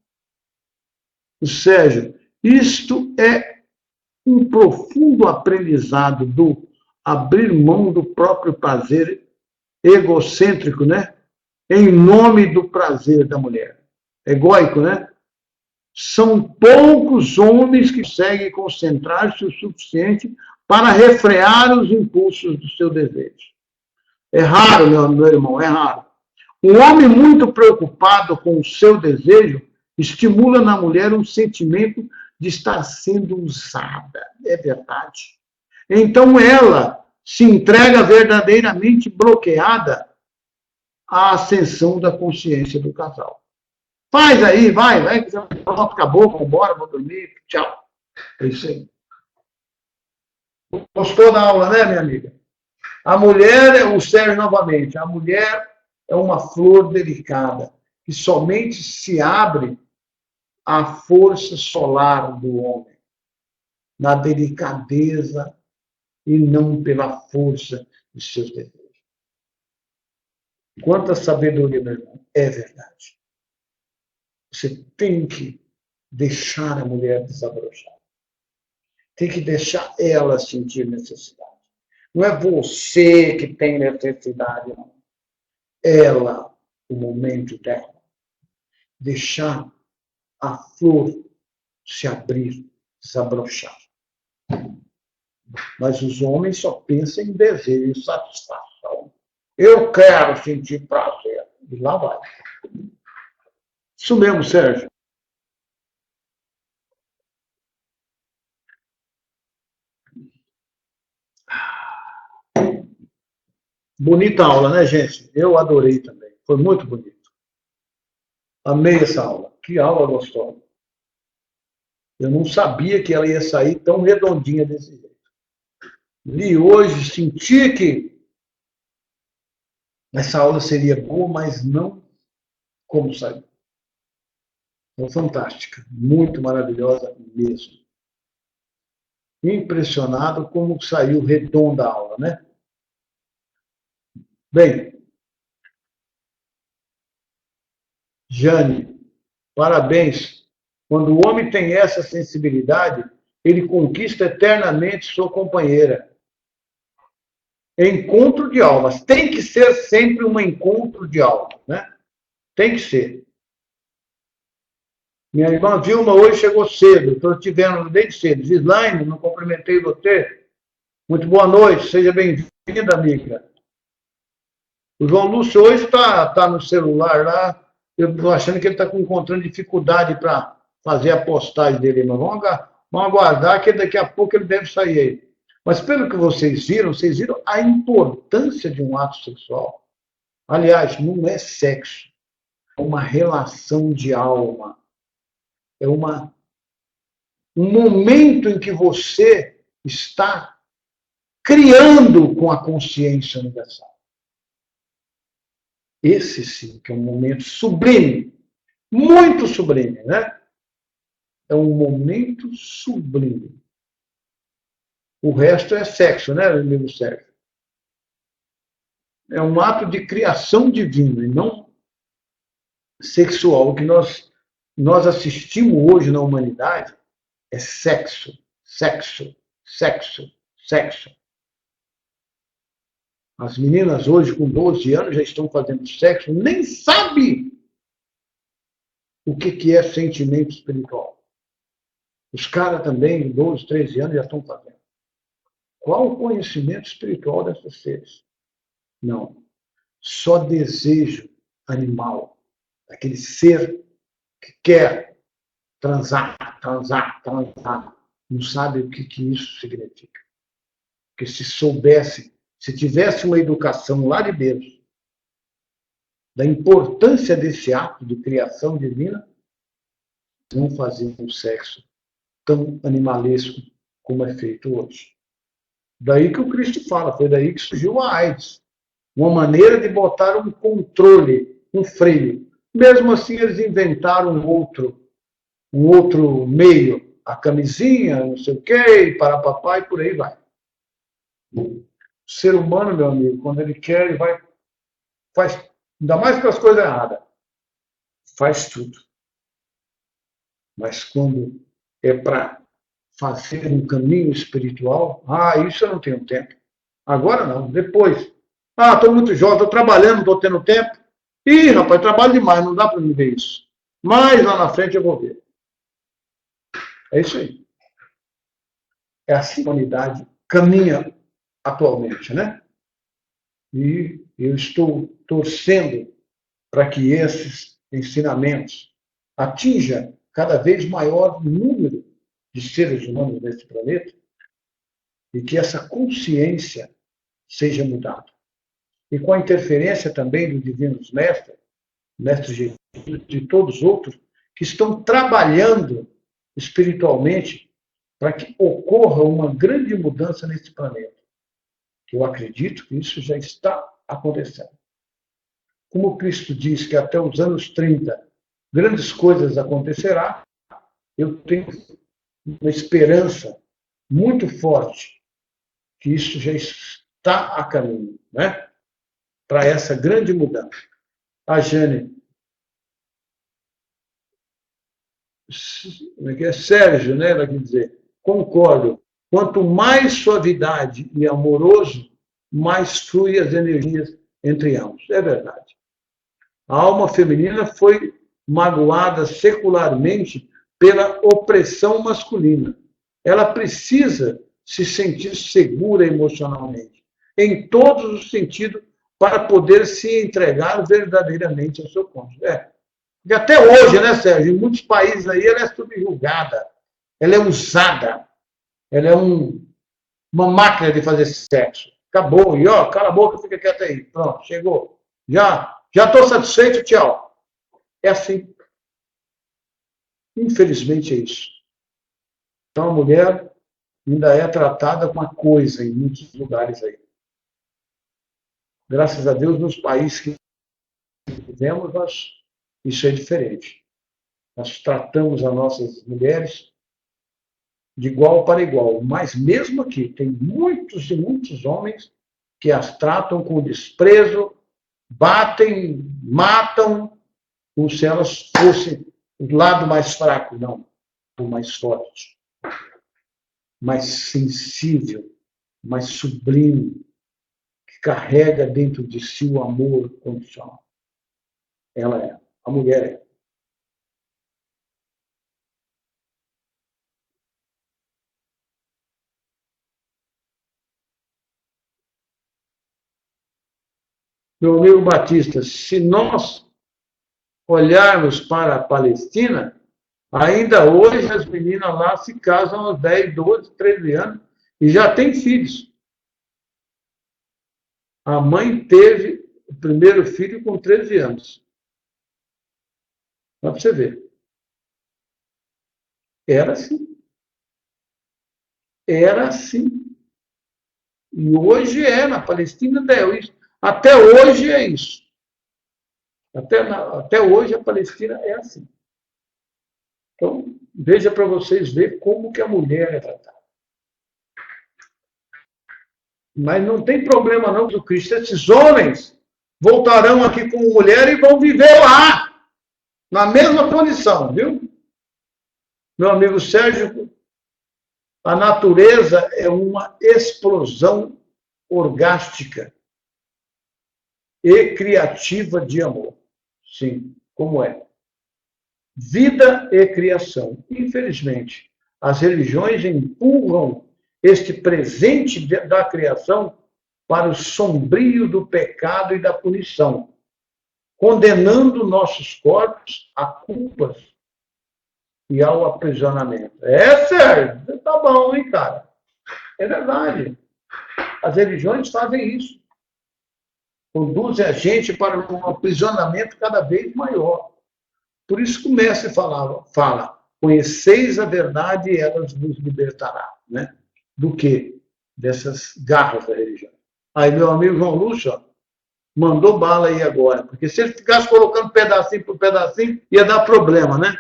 o Sérgio, isto é um profundo aprendizado do abrir mão do próprio prazer egocêntrico, né? Em nome do prazer da mulher. Egóico, né? São poucos homens que conseguem concentrar-se o suficiente para refrear os impulsos do seu desejo. É raro, meu irmão, é raro. Um homem muito preocupado com o seu desejo estimula na mulher um sentimento de estar sendo usada. É verdade. Então ela se entrega verdadeiramente bloqueada à ascensão da consciência do casal. Faz aí, vai, pronto, acabou, vamos embora, vou dormir, tchau. É isso aí. Gostou da aula, né, minha amiga? A mulher, o Sérgio novamente, a mulher é uma flor delicada, que somente se abre à força solar do homem, na delicadeza e não pela força de seus desejos. Quanta sabedoria, meu irmão, é verdade. Você tem que deixar a mulher desabrochar. Tem que deixar ela sentir necessidade. Não é você que tem necessidade, não. Ela, o momento dela. Deixar a flor se abrir, desabrochar. Mas os homens só pensam em desejo e satisfação. Eu quero sentir prazer. E lá vai. Isso mesmo, Sérgio. Bonita aula, né, gente? Eu adorei também. Foi muito bonito. Amei essa aula. Que aula gostosa. Eu não sabia que ela ia sair tão redondinha desse jeito. Li hoje, senti que essa aula seria boa, mas não como saiu. Foi fantástica, muito maravilhosa mesmo. Impressionado como saiu redonda a aula, né? Bem, Jane, parabéns. Quando o homem tem essa sensibilidade, ele conquista eternamente sua companheira. Encontro de almas. Tem que ser sempre um encontro de almas, né? Tem que ser. Minha irmã Vilma hoje chegou cedo, estou te vendo desde cedo. Gislaine, não cumprimentei você. Muito boa noite, seja bem-vinda, amiga. O João Lúcio hoje está no celular lá, eu estou achando que ele está encontrando dificuldade para fazer a postagem dele, mas vamos aguardar que daqui a pouco ele deve sair aí. Mas pelo que vocês viram a importância de um ato sexual. Aliás, não é sexo, é uma relação de alma. É um momento em que você está criando com a consciência universal. Esse sim, que é um momento sublime, muito sublime, né? É um momento sublime. O resto é sexo, né, amigo Sérgio? É um ato de criação divina e não sexual. O que nós assistimos hoje na humanidade é sexo, sexo, sexo, sexo. As meninas hoje, com 12 anos, já estão fazendo sexo, nem sabem o que é sentimento espiritual. Os caras também, 12, 13 anos, já estão fazendo. Qual o conhecimento espiritual dessas seres? Não. Só desejo animal. Aquele ser que quer transar, transar, transar. Não sabe o que isso significa. Porque se soubesse, se tivesse uma educação lá de Deus, da importância desse ato de criação divina, não faziam um sexo tão animalesco como é feito hoje. Daí que o Cristo fala, foi daí que surgiu a AIDS. Uma maneira de botar um controle, um freio. Mesmo assim, eles inventaram um outro meio, a camisinha, não sei o quê, para papai, por aí vai. O ser humano, meu amigo, quando ele quer, ele vai, faz, ainda mais para as coisas erradas, faz tudo. Mas quando é para fazer um caminho espiritual, isso eu não tenho tempo. Agora não, depois. Estou muito jovem, estou trabalhando, não estou tendo tempo. Ih, rapaz, trabalho demais, não dá para me ver isso. Mas lá na frente eu vou ver. É isso aí. É assim que a humanidade caminha atualmente, né? E eu estou torcendo para que esses ensinamentos atinjam cada vez maior número de seres humanos nesse planeta e que essa consciência seja mudada. E com a interferência também dos divinos mestres, mestres Jesus e de todos os outros, que estão trabalhando espiritualmente para que ocorra uma grande mudança nesse planeta. Que eu acredito que isso já está acontecendo. Como Cristo diz que até os anos 30 grandes coisas acontecerá, eu tenho uma esperança muito forte que isso já está a caminho, né? Para essa grande mudança. A Jane, como é que é? Sérgio, né? Ela quer dizer, concordo. Quanto mais suavidade e amoroso, mais flui as energias entre ambos. É verdade. A alma feminina foi magoada secularmente pela opressão masculina. Ela precisa se sentir segura emocionalmente, em todos os sentidos, para poder se entregar verdadeiramente ao seu cônjuge. E até hoje, né, Sérgio? Em muitos países aí ela é subjugada, ela é usada, ela é uma máquina de fazer sexo. Acabou, e cala a boca, fica quieto aí. Pronto, chegou. Já estou satisfeito, tchau. É assim. Infelizmente é isso. Então a mulher ainda é tratada com uma coisa em muitos lugares aí. Graças a Deus, nos países que vivemos, isso é diferente. Nós tratamos as nossas mulheres de igual para igual. Mas mesmo aqui, tem muitos e muitos homens que as tratam com desprezo, batem, matam, como se elas fossem o lado mais fraco. Não, o mais forte, mais sensível, mais sublime, que carrega dentro de si o amor condicional. Ela é, a mulher é. Meu amigo Batista, se nós olharmos para a Palestina, ainda hoje as meninas lá se casam aos 10, 12, 13 anos e já têm filhos. A mãe teve o primeiro filho com 13 anos. Dá para você ver. Era assim. Era assim. E hoje na Palestina é isso. Até hoje é isso. Até hoje a Palestina é assim. Então, veja para vocês verem como que a mulher é tratada. Mas não tem problema não do Cristo. Esses homens voltarão aqui como mulher e vão viver lá, na mesma condição, viu? Meu amigo Sérgio, a natureza é uma explosão orgástica e criativa de amor. Sim, como é. Vida e criação. Infelizmente, as religiões empurram este presente da criação para o sombrio do pecado e da punição, condenando nossos corpos a culpas e ao aprisionamento. Sérgio, tá bom, hein, cara? É verdade. As religiões fazem isso. Conduzem a gente para um aprisionamento cada vez maior. Por isso que o mestre fala, conheceis a verdade e ela vos libertará. Né? Do quê? dessas garras da religião. Aí meu amigo João Lúcio, ó, mandou bala aí agora, porque se ele ficasse colocando pedacinho por pedacinho, ia dar problema, né?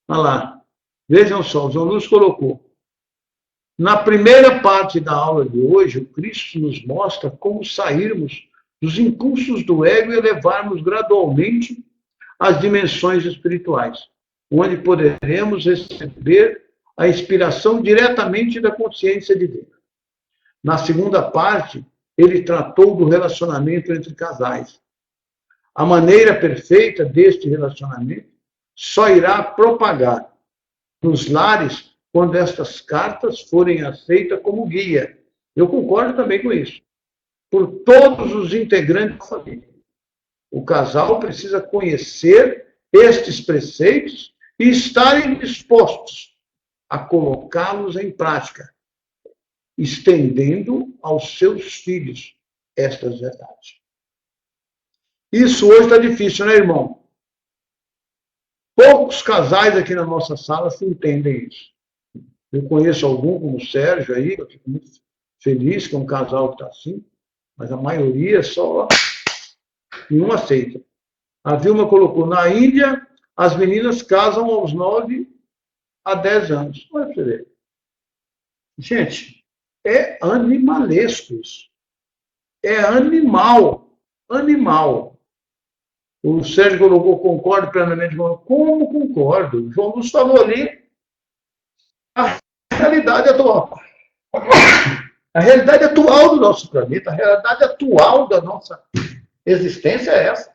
Olha lá, vejam só, o João Lúcio colocou. Na primeira parte da aula de hoje, o Cristo nos mostra como sairmos dos impulsos do ego e elevarmos gradualmente as dimensões espirituais, onde poderemos receber a inspiração diretamente da consciência divina. Na segunda parte, ele tratou do relacionamento entre casais. A maneira perfeita deste relacionamento só irá propagar nos lares quando estas cartas forem aceitas como guia. Eu concordo também com isso. Por todos os integrantes da família. O casal precisa conhecer estes preceitos e estarem dispostos a colocá-los em prática, estendendo aos seus filhos estas verdades. Isso hoje está difícil, né, irmão? Poucos casais aqui na nossa sala se entendem isso. Eu conheço algum, como o Sérgio aí, eu fico muito feliz que é um casal que está assim, mas a maioria só nenhum aceita. A Vilma colocou, na Índia, as meninas casam aos 9 a 10 anos. Olha para você ver. Gente, é animalesco isso. É animal. Animal. O Sérgio colocou, concordo plenamente. Como concordo? O João Lúcio falou ali a realidade atual. A realidade atual do nosso planeta, a realidade atual da nossa existência é essa.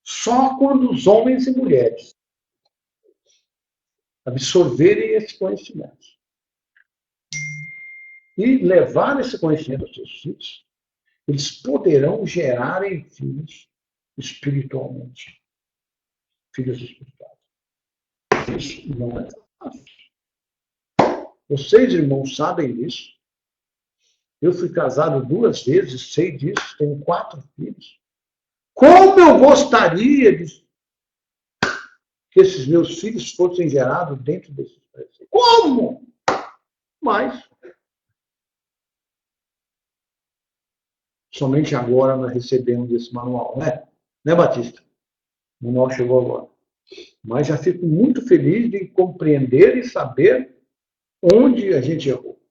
Só quando os homens e mulheres absorverem esse conhecimento e levar esse conhecimento aos seus filhos, eles poderão gerar em filhos espiritualmente. Filhos espirituais. Isso não é fácil. Vocês, irmãos, sabem disso. Eu fui casado 2 vezes, sei disso, tenho 4 filhos. Como eu gostaria de que esses meus filhos fossem gerados dentro desses preceitos. Como? Mas somente agora nós recebemos esse manual, né? Né, Batista? O manual chegou agora. Mas já fico muito feliz de compreender e saber onde a gente errou,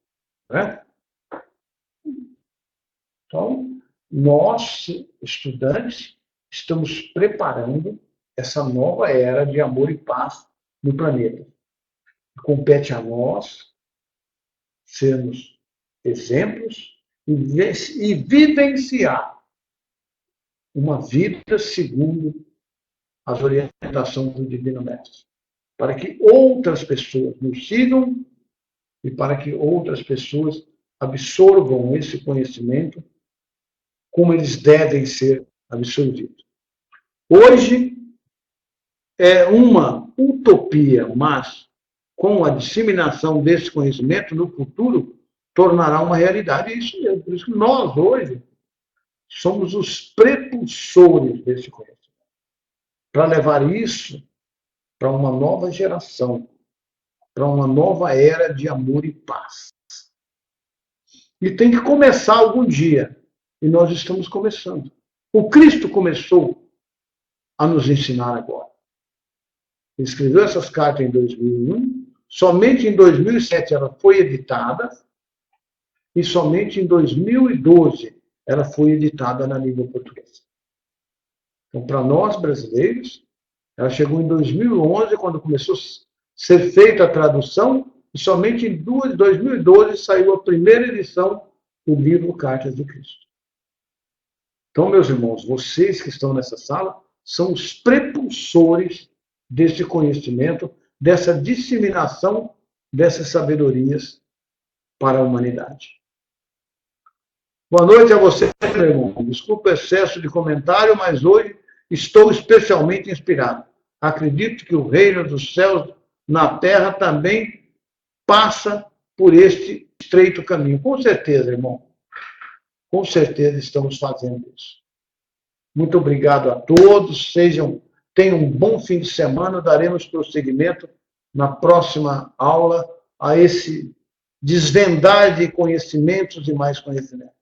né? Então, nós, estudantes, estamos preparando essa nova era de amor e paz no planeta. Compete a nós sermos exemplos e vivenciar uma vida segundo as orientações do Divino Mestre, para que outras pessoas nos sigam e para que outras pessoas absorvam esse conhecimento como eles devem ser absorvidos. Hoje é uma utopia, mas com a disseminação desse conhecimento, no futuro, tornará uma realidade. Isso mesmo. Por isso que nós, hoje, somos os prepulsores desse conhecimento. Para levar isso para uma nova geração, para uma nova era de amor e paz. E tem que começar algum dia. E nós estamos começando. O Cristo começou a nos ensinar agora. Ele escreveu essas cartas em 2001, somente em 2007 ela foi editada, e somente em 2012 ela foi editada na língua portuguesa. Então, para nós brasileiros, ela chegou em 2011, quando começou a ser feita a tradução, e somente em 2012 saiu a primeira edição do livro Cartas de Cristo. Então, meus irmãos, vocês que estão nessa sala são os prepulsores desse conhecimento, dessa disseminação dessas sabedorias para a humanidade. Boa noite a você, meu irmão. Desculpa o excesso de comentário, mas hoje estou especialmente inspirado. Acredito que o reino dos céus na terra também passa por este estreito caminho. Com certeza, irmão. Com certeza estamos fazendo isso. Muito obrigado a todos. Tenham um bom fim de semana. Daremos prosseguimento na próxima aula a esse desvendar de conhecimentos e mais conhecimentos.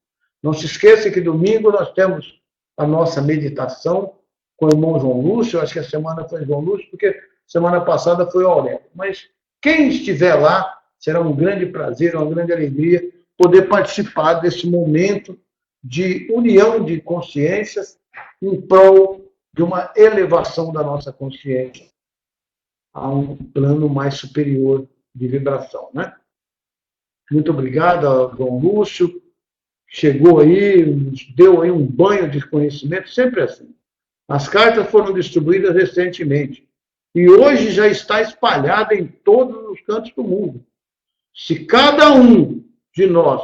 Não se esqueça que domingo nós temos a nossa meditação com o irmão João Lúcio. Eu acho que a semana foi João Lúcio, porque semana passada foi o Aurélio. Mas quem estiver lá, será um grande prazer, uma grande alegria poder participar desse momento de união de consciências em prol de uma elevação da nossa consciência a um plano mais superior de vibração, né? Muito obrigado ao João Lúcio, chegou aí, nos deu aí um banho de conhecimento, sempre assim. As cartas foram distribuídas recentemente e hoje já está espalhada em todos os cantos do mundo. Se cada um de nós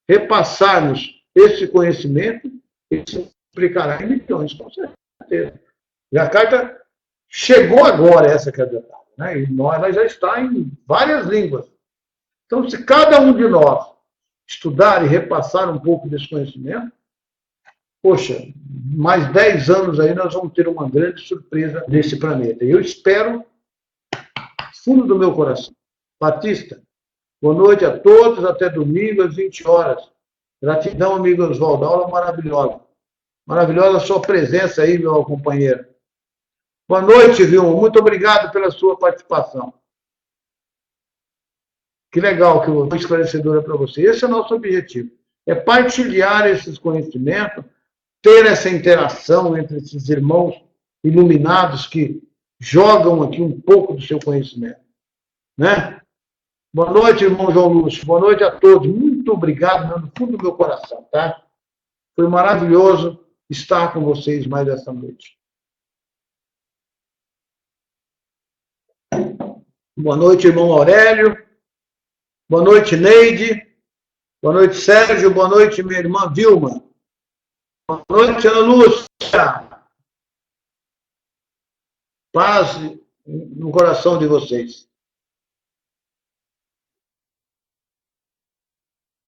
repassarmos esse conhecimento, isso implicará em milhões, com certeza. E a carta chegou agora, essa que é a verdade, né? E ela já está em várias línguas. Então, se cada um de nós estudar e repassar um pouco desse conhecimento, poxa, mais 10 anos aí nós vamos ter uma grande surpresa nesse planeta. E eu espero, fundo do meu coração. Batista, boa noite a todos, até domingo às 20 horas. Gratidão, amigo Oswaldo, aula maravilhosa. Maravilhosa a sua presença aí, meu companheiro. Boa noite, Vilma, muito obrigado pela sua participação. Que legal que foi esclarecedora para você. Esse é o nosso objetivo. É partilhar esses conhecimentos, ter essa interação entre esses irmãos iluminados que jogam aqui um pouco do seu conhecimento. Né? Boa noite, irmão João Lúcio. Boa noite a todos. Muito obrigado, do fundo do meu coração, tá? Foi maravilhoso estar com vocês mais essa noite. Boa noite, irmão Aurélio. Boa noite, Neide. Boa noite, Sérgio. Boa noite, minha irmã Vilma. Boa noite, Ana Lúcia. Paz no coração de vocês.